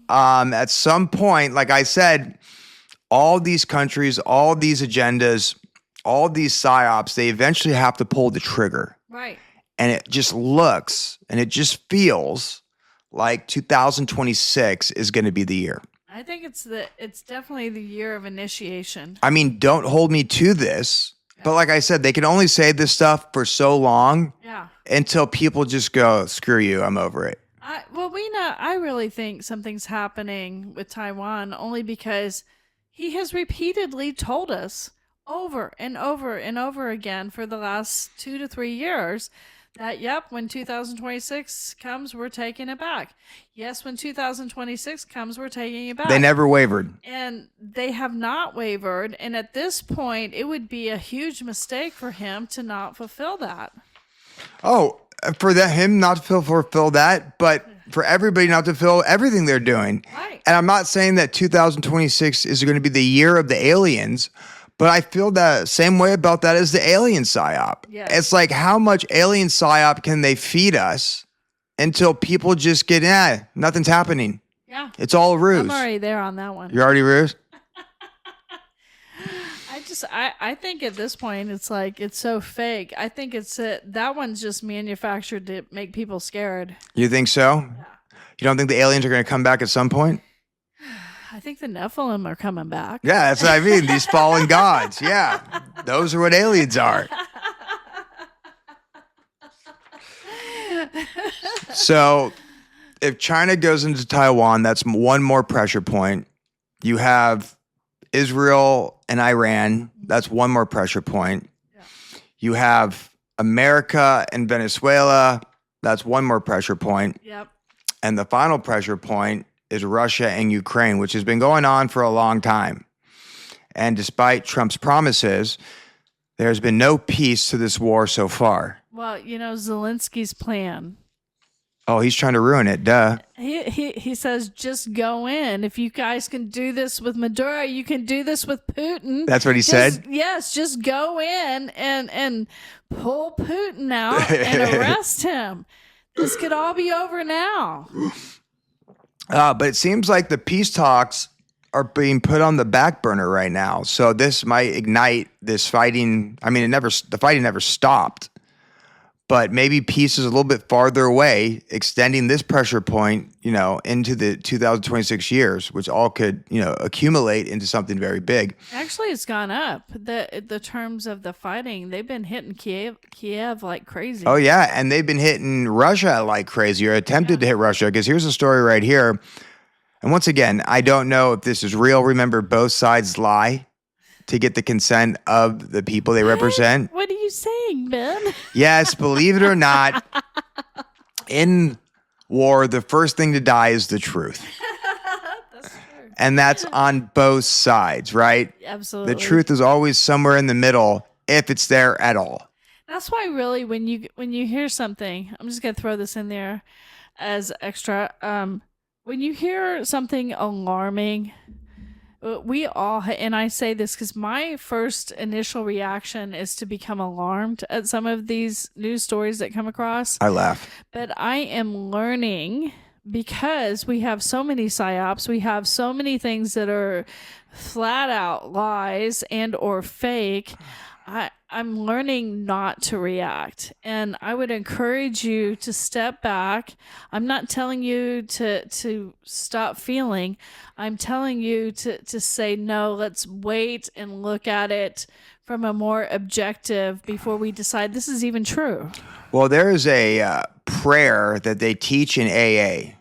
At some point, like I said, all these countries, all these agendas, all these psyops, they eventually have to pull the trigger. Right. And it just looks and it just feels like 2026 is going to be the year. I think it's definitely the year of initiation. I mean, don't hold me to this, but like I said, they can only say this stuff for so long until people just go, screw you, I'm over it. I really think something's happening with Taiwan only because he has repeatedly told us over and over and over again for the last 2 to 3 years that, when 2026 comes, we're taking it back. Yes, when 2026 comes, we're taking it back. They never wavered. And they have not wavered. And at this point, it would be a huge mistake for him to not fulfill that. Oh, for him not to fulfill that, but for everybody not to fulfill everything they're doing. Right. And I'm not saying that 2026 is going to be the year of the aliens, but I feel that same way about that as the alien psyop. Yes. It's like, how much alien psyop can they feed us until people just get, nothing's happening. Yeah. It's all a ruse. I'm already there on that one. You're already ruse? I think at this point, it's like, it's so fake. I think that one's just manufactured to make people scared. You think so? Yeah. You don't think the aliens are going to come back at some point? I think the Nephilim are coming back. Yeah, that's what I mean. These fallen gods. Yeah. Those are what aliens are. So if China goes into Taiwan, that's one more pressure point. You have Israel and Iran. That's one more pressure point. Yeah. You have America and Venezuela. That's one more pressure point. Yep. And the final pressure point is Russia and Ukraine, which has been going on for a long time. And despite Trump's promises, there's been no peace to this war so far. Well, Zelensky's plan. Oh, he's trying to ruin it, duh. He says, just go in. If you guys can do this with Maduro, you can do this with Putin. That's what he said? Yes, just go in and pull Putin out and arrest him. This could all be over now. But it seems like the peace talks are being put on the back burner right now. So this might ignite this fighting. I mean, the fighting never stopped. But maybe peace is a little bit farther away, extending this pressure point, into the 2026 years, which all could, accumulate into something very big. Actually, it's gone up. The terms of the fighting, they've been hitting Kiev like crazy. Oh, yeah. And they've been hitting Russia like crazy, or attempted to hit Russia. Because here's a story right here. And once again, I don't know if this is real. Remember, both sides lie to get the consent of the people they represent. What are you saying, Ben? Yes, believe it or not, in war, the first thing to die is the truth. That's true. And that's on both sides, right? Absolutely. The truth is always somewhere in the middle, if it's there at all. That's why, really, when you hear something, I'm just gonna throw this in there as extra. When you hear something alarming, We all, and I say this because my first initial reaction is to become alarmed at some of these news stories that come across. I laugh. But I am learning, because we have so many psyops, we have so many things that are flat out lies and or fake. I'm learning not to react, and I would encourage you to step back. I'm not telling you to stop feeling. I'm telling you to say, no, let's wait and look at it from a more objective before we decide this is even true. Well, there is a prayer that they teach in AA.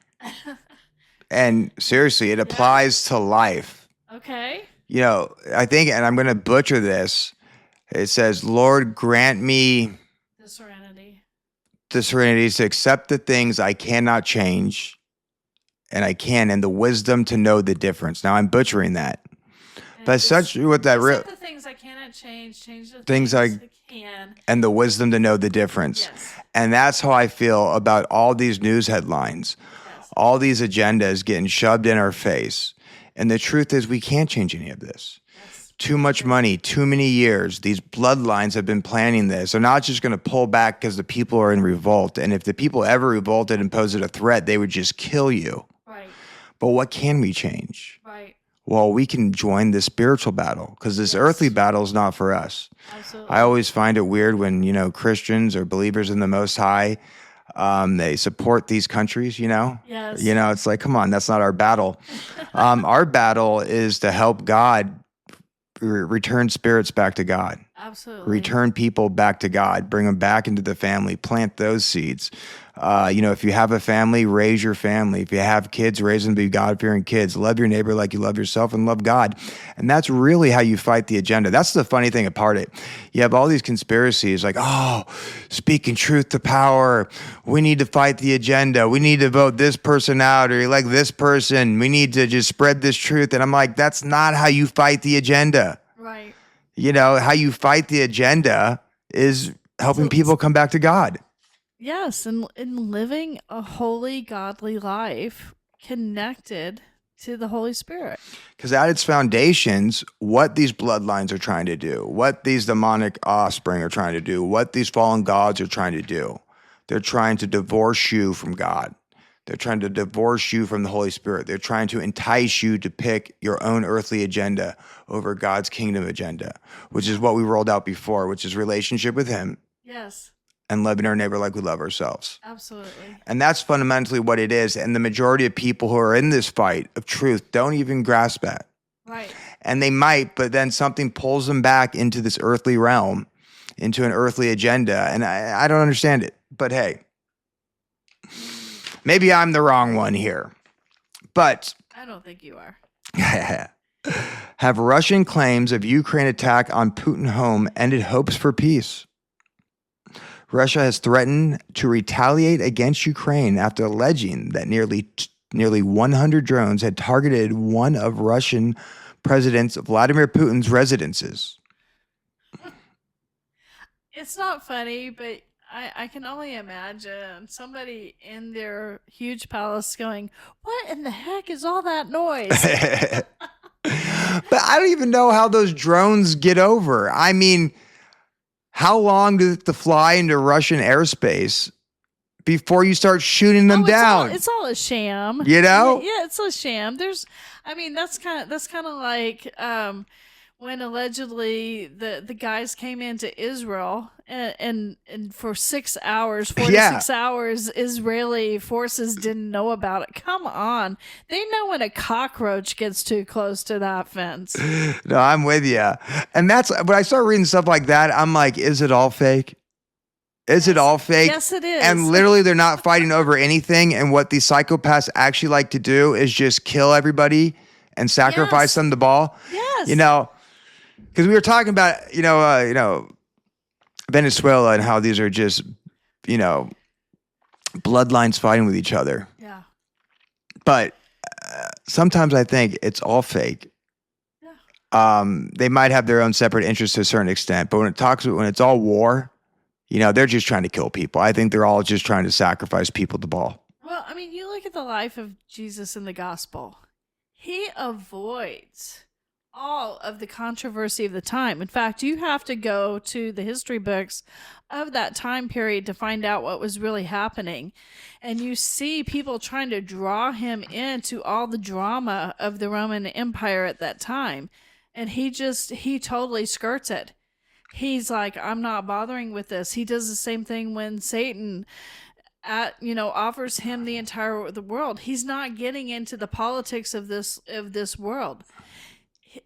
And seriously, it applies to life. Okay. You know, I think, and I'm going to butcher this, it says, Lord, grant me The serenity. the serenity to accept the things I cannot change, and the wisdom to know the difference. Now, I'm butchering that. But such what that real the things I cannot change the things I can. and the wisdom to know the difference. Yes. And that's how I feel about all these news headlines, all these agendas getting shoved in our face. And the truth is, we can't change any of this. Too much money, too many years. These bloodlines have been planning this. They're not just going to pull back because the people are in revolt. And if the people ever revolted and posed a threat, they would just kill you. Right. But what can we change? Right. Well, we can join the spiritual battle, because this earthly battle is not for us. Absolutely. I always find it weird when, Christians or believers in the Most High, they support these countries, Yes. It's like, come on, that's not our battle. Our battle is to help God return spirits back to God. Absolutely. Return people back to God, bring them back into the family, plant those seeds. If you have a family, raise your family. If you have kids, raise them to be God-fearing kids. Love your neighbor like you love yourself, and love God. And that's really how you fight the agenda. That's the funny thing about it. You have all these conspiracies like, speaking truth to power. We need to fight the agenda. We need to vote this person out or elect this person. We need to just spread this truth. And I'm like, that's not how you fight the agenda. Right. How you fight the agenda is helping people come back to God. Yes, and in living a holy, godly life connected to the Holy Spirit. Because at its foundations, what these bloodlines are trying to do, what these demonic offspring are trying to do, what these fallen gods are trying to do, they're trying to divorce you from God. They're trying to divorce you from the Holy Spirit. They're trying to entice you to pick your own earthly agenda over God's kingdom agenda, which is what we rolled out before, which is relationship with Him. Yes. And loving our neighbor like we love ourselves. Absolutely. And that's fundamentally what it is. And the majority of people who are in this fight of truth don't even grasp that. Right. And they might, but then something pulls them back into this earthly realm, into an earthly agenda. And I don't understand it. But hey, maybe I'm the wrong one here. But I don't think you are. have Russian claims of Ukraine attack on Putin home ended hopes for peace? Russia has threatened to retaliate against Ukraine after alleging that nearly 100 drones had targeted one of Russian President Vladimir Putin's residences. It's not funny, but I can only imagine somebody in their huge palace going, "What in the heck is all that noise?" But I don't even know how those drones get over. I mean, how long do they have to fly into Russian airspace before you start shooting them down? It's all a sham. Yeah, it's a sham. That's kind of like when allegedly the guys came into Israel and for 6 hours, 4 to 6 hours, Israeli forces didn't know about it. Come on. They know when a cockroach gets too close to that fence. No, I'm with you. And that's when I start reading stuff like that, I'm like, is it all fake? Is it all fake? Yes, it is. And literally, they're not fighting over anything. And what these psychopaths actually like to do is just kill everybody and sacrifice them to ball. Yes. Because we were talking about, Venezuela and how these are just, bloodlines fighting with each other. Yeah. But sometimes I think it's all fake. Yeah. They might have their own separate interests to a certain extent, but when it's all war, they're just trying to kill people. I think they're all just trying to sacrifice people to ball. Well, I mean, you look at the life of Jesus in the gospel. he avoids all of the controversy of the time. In fact, you have to go to the history books of that time period to find out what was really happening. And you see people trying to draw him into all the drama of the Roman Empire at that time. And he totally skirts it. He's like, I'm not bothering with this. He does the same thing when Satan offers him the world. He's not getting into the politics of this world.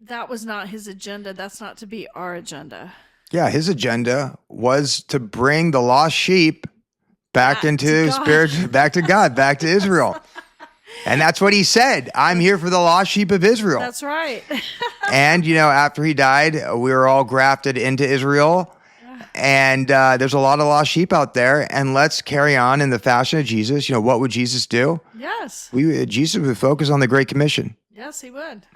That was not his agenda. That's not to be our agenda. Yeah, his agenda was to bring the lost sheep back into spirit, back to God, back to Israel. And that's what he said. I'm here for the lost sheep of Israel. That's right. And, after he died, we were all grafted into Israel. And there's a lot of lost sheep out there. And let's carry on in the fashion of Jesus. What would Jesus do? Yes. Jesus would focus on the Great Commission. Yes, he would.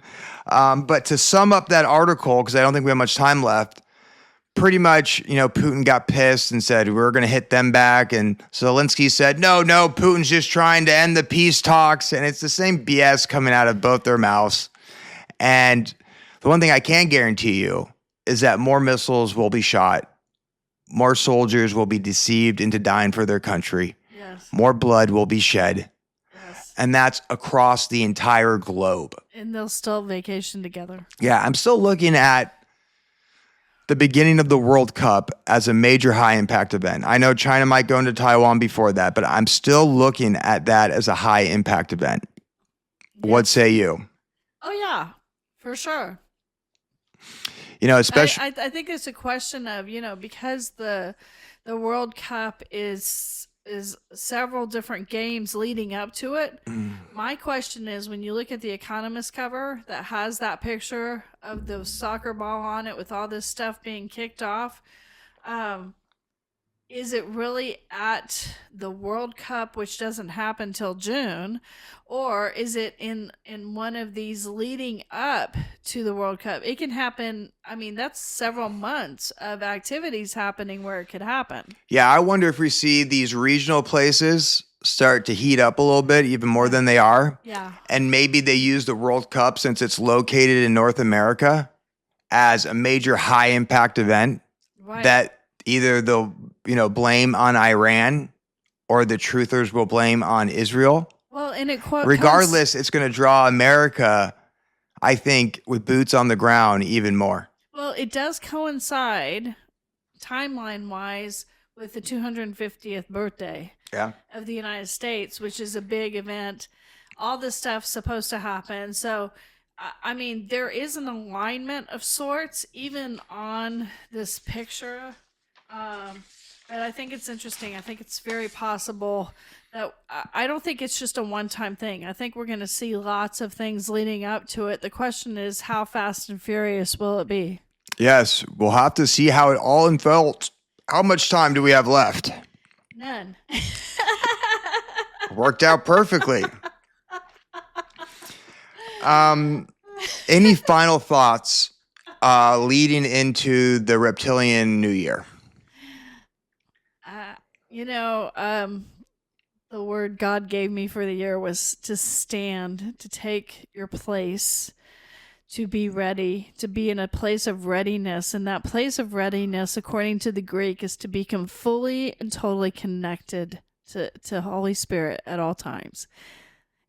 But to sum up that article, because I don't think we have much time left, pretty much, Putin got pissed and said, we're going to hit them back. And Zelensky said, no, Putin's just trying to end the peace talks. And it's the same BS coming out of both their mouths. And the one thing I can guarantee you is that more missiles will be shot. More soldiers will be deceived into dying for their country. Yes. More blood will be shed. Yes. And that's across the entire globe. And they'll still vacation together. Yeah, I'm still looking at the beginning of the World Cup as a major high impact event. I know China might go into Taiwan before that, but I'm still looking at that as a high impact event. Yes. What say you? Oh, yeah, for sure. Especially I think it's a question of, because the World Cup is several different games leading up to it. My question is, when you look at the Economist cover that has that picture of the soccer ball on it with all this stuff being kicked off, is it really at the World Cup, which doesn't happen till June, or is it in one of these leading up to the World Cup? It can happen. I mean, that's several months of activities happening where it could happen. Yeah, I wonder if we see these regional places start to heat up a little bit, even more than they are. Yeah. And maybe they use the World Cup, since it's located in North America, as a major high impact event that either they'll blame on Iran or the truthers will blame on Israel. Well, and regardless, it's going to draw America, I think, with boots on the ground even more. Well, it does coincide timeline-wise with the 250th birthday of the United States, which is a big event. All this stuff's supposed to happen. So, I mean, there is an alignment of sorts, even on this picture. But I think it's interesting. I think it's very possible that I don't think it's just a one-time thing. I think we're going to see lots of things leading up to it. The question is, how fast and furious will it be? Yes, we'll have to see how it all unfolds. How much time do we have left? None. Worked out perfectly. Any final thoughts leading into the reptilian New Year? The word God gave me for the year was to stand, to take your place, to be ready, to be in a place of readiness. And that place of readiness, according to the Greek, is to become fully and totally connected to Holy Spirit at all times.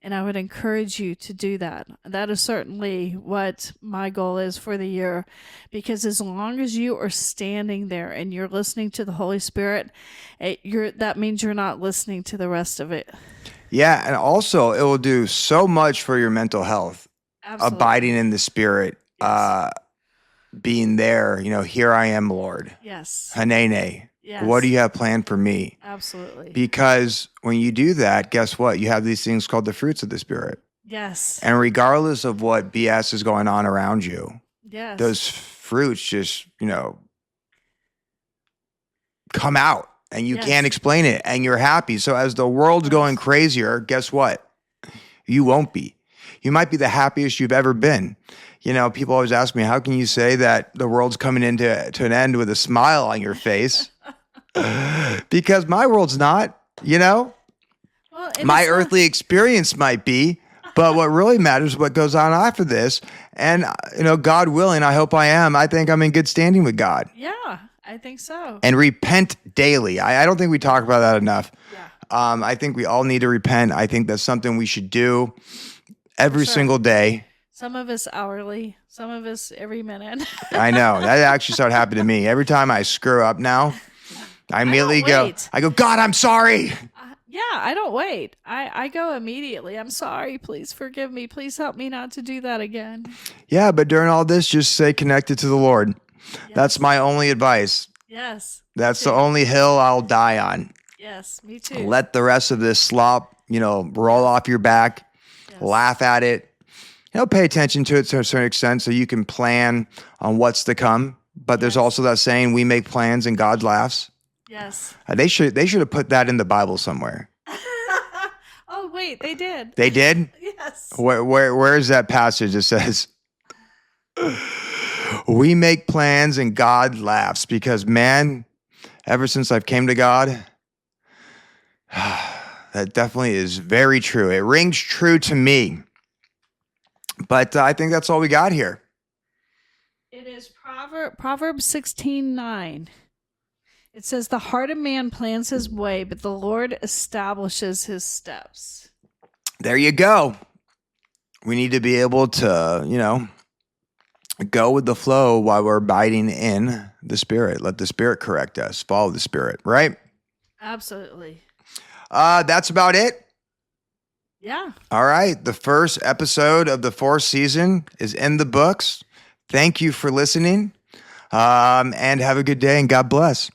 And I would encourage you to do that. That is certainly what my goal is for the year. Because as long as you are standing there and you're listening to the Holy Spirit, that means you're not listening to the rest of it. Yeah, and also it will do so much for your mental health. Absolutely. Abiding in the Spirit, Yes. being there, here I am, Lord. Yes. Hanene. Yes. What do you have planned for me? Absolutely. Because when you do that, guess what? You have these things called the fruits of the Spirit. Yes. And regardless of what BS is going on around you, Yes. those fruits just, come out and you Yes. can't explain it and you're happy. So as the world's going crazier, guess what? You won't be. You might be the happiest you've ever been. People always ask me, how can you say that the world's coming to an end with a smile on your face? Because my world's not, Well, my earthly experience might be, But what really matters is what goes on after this. And, God willing, I hope I am. I think I'm in good standing with God. Yeah, I think so. And repent daily. I don't think we talk about that enough. Yeah. I think we all need to repent. I think that's something we should do every single day. Some of us hourly, some of us every minute. I know. That actually started happening to me. Every time I screw up now, I immediately go, God, I'm sorry. Yeah, I don't wait. I go immediately. I'm sorry. Please forgive me. Please help me not to do that again. Yeah, but during all this, just stay connected to the Lord. Yes. That's my only advice. Yes. That's the only hill I'll die on. Yes, me too. Let the rest of this slop, roll off your back, laugh at it. Pay attention to it to a certain extent so you can plan on what's to come. But there's also that saying, we make plans and God laughs. Yes. They should have put that in the Bible somewhere. Oh, wait, they did. They did? Yes. Where is that passage that says, we make plans and God laughs? Because, man, ever since I've came to God, that definitely is very true. It rings true to me. But I think that's all we got here. It is Proverbs 16:9. It says, the heart of man plans his way, but the Lord establishes his steps. There you go. We need to be able to, go with the flow while we're abiding in the Spirit. Let the Spirit correct us. Follow the Spirit, right? Absolutely. That's about it. Yeah. All right. The first episode of the 4th season is in the books. Thank you for listening. And have a good day and God bless.